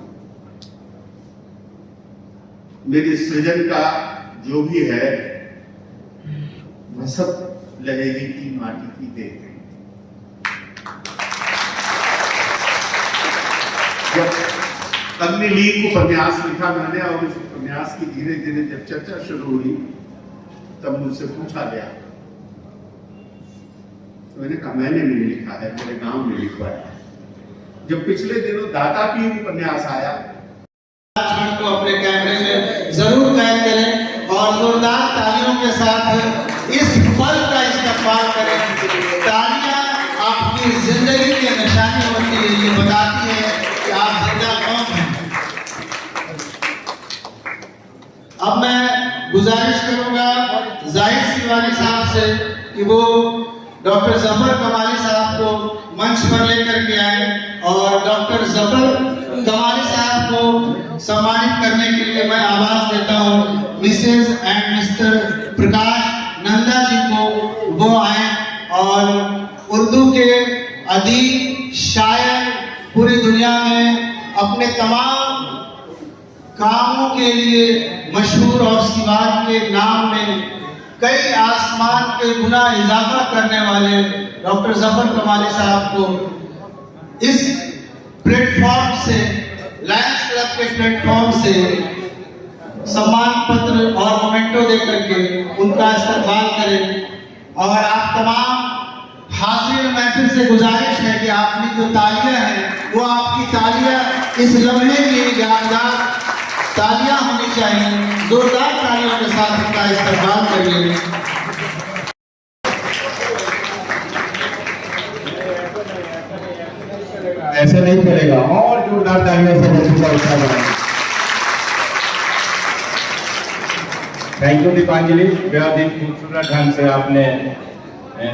मेरे सृजन का जो भी है वह सब लहेरी की माटी की देख रही। जब अग्निलीक उपन्यास लिखा मैंने और इस उपन्यास की धीरे धीरे जब चर्चा शुरू हुई तब मुझसे पूछा गया, तो मैंने कहा मैंने नहीं लिखा है, मेरे गांव में लिखा है। जब पिछले दिनों दाता पीर उपन्यास आया, को अपने कैमरे में जरूर कैद करें और जोरदार तालियों के साथ इस पल का इस्तेमाल करें। तालियां आपकी जिंदगी की निशानी होती है, ये बताती है कि आप जिंदा कौन हैं। अब मैं गुजारिश करूंगा जाहिद सिवानी साहब से कि वो डॉक्टर जफर कमाली साहब को मंच पर लेकर के आए और डॉक्टर जफर कमाली साहब को सम्मानित करने के लिए मैं आवाज देता हूं। मिसेस एंड मिस्टर प्रकाश नंदा जी को वो आए और उर्दू के अदीब शायर पूरी दुनिया में अपने तमाम कामों के लिए मशहूर और सिवान के नाम में कई आसमान के गुना इजाफा करने वाले डॉक्टर जफर कमाली साहब को इस प्लेटफॉर्म से, लायंस क्लब के प्लेटफॉर्म से सम्मान पत्र और मोमेंटो देकर के उनका इस्तेमाल करें। और आप तमाम हाजिर महफिल से गुजारिश है कि आपकी जो तालियां हैं वो आपकी तालियां इस लम्हे की यादगार तालियां होनी चाहिए। जोरदार तालियों के साथ उनका इस्तेमाल करिए। ऐसे नहीं चलेगा, और जोरदार तालियों से बच्चों का उत्साह बढ़ाएं। थैंक यू दीपांजलि, बेहद ही खूबसूरत ढंग से आपने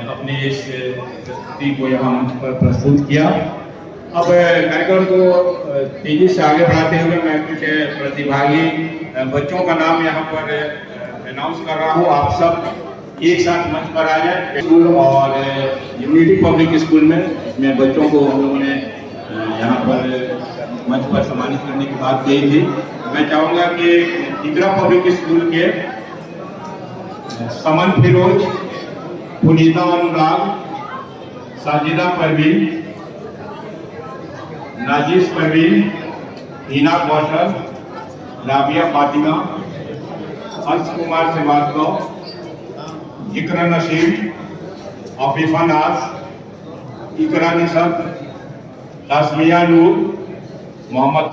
अपनी इस प्रस्तुति को यहाँ मंच पर प्रस्तुत किया। अब कार्यक्रम को तेजी से आगे बढ़ाते हुए मैं कुछ प्रतिभागी बच्चों का नाम यहाँ पर अनाउंस कर रहा हूँ। आप सब एक साथ मंच पर आ जाए। स्कूल और यूनिटी पब्लिक स्कूल में इसमें बच्चों को हम लोगों ने यहाँ पर मंच पर सम्मानित करने की बात कही थी। मैं चाहूँगा कि इकरा पब्लिक स्कूल के समन फिरोज, पुनीता अनुराग, साजिदा परवीन, नाजिस परवीन, हिना कौशल, राबिया फातिमा, हंस कुमार श्रीवास्तव, इकरा नसीम, आफिफा नाज, इकरा निसब, तासमिया नूर, मोहम्मद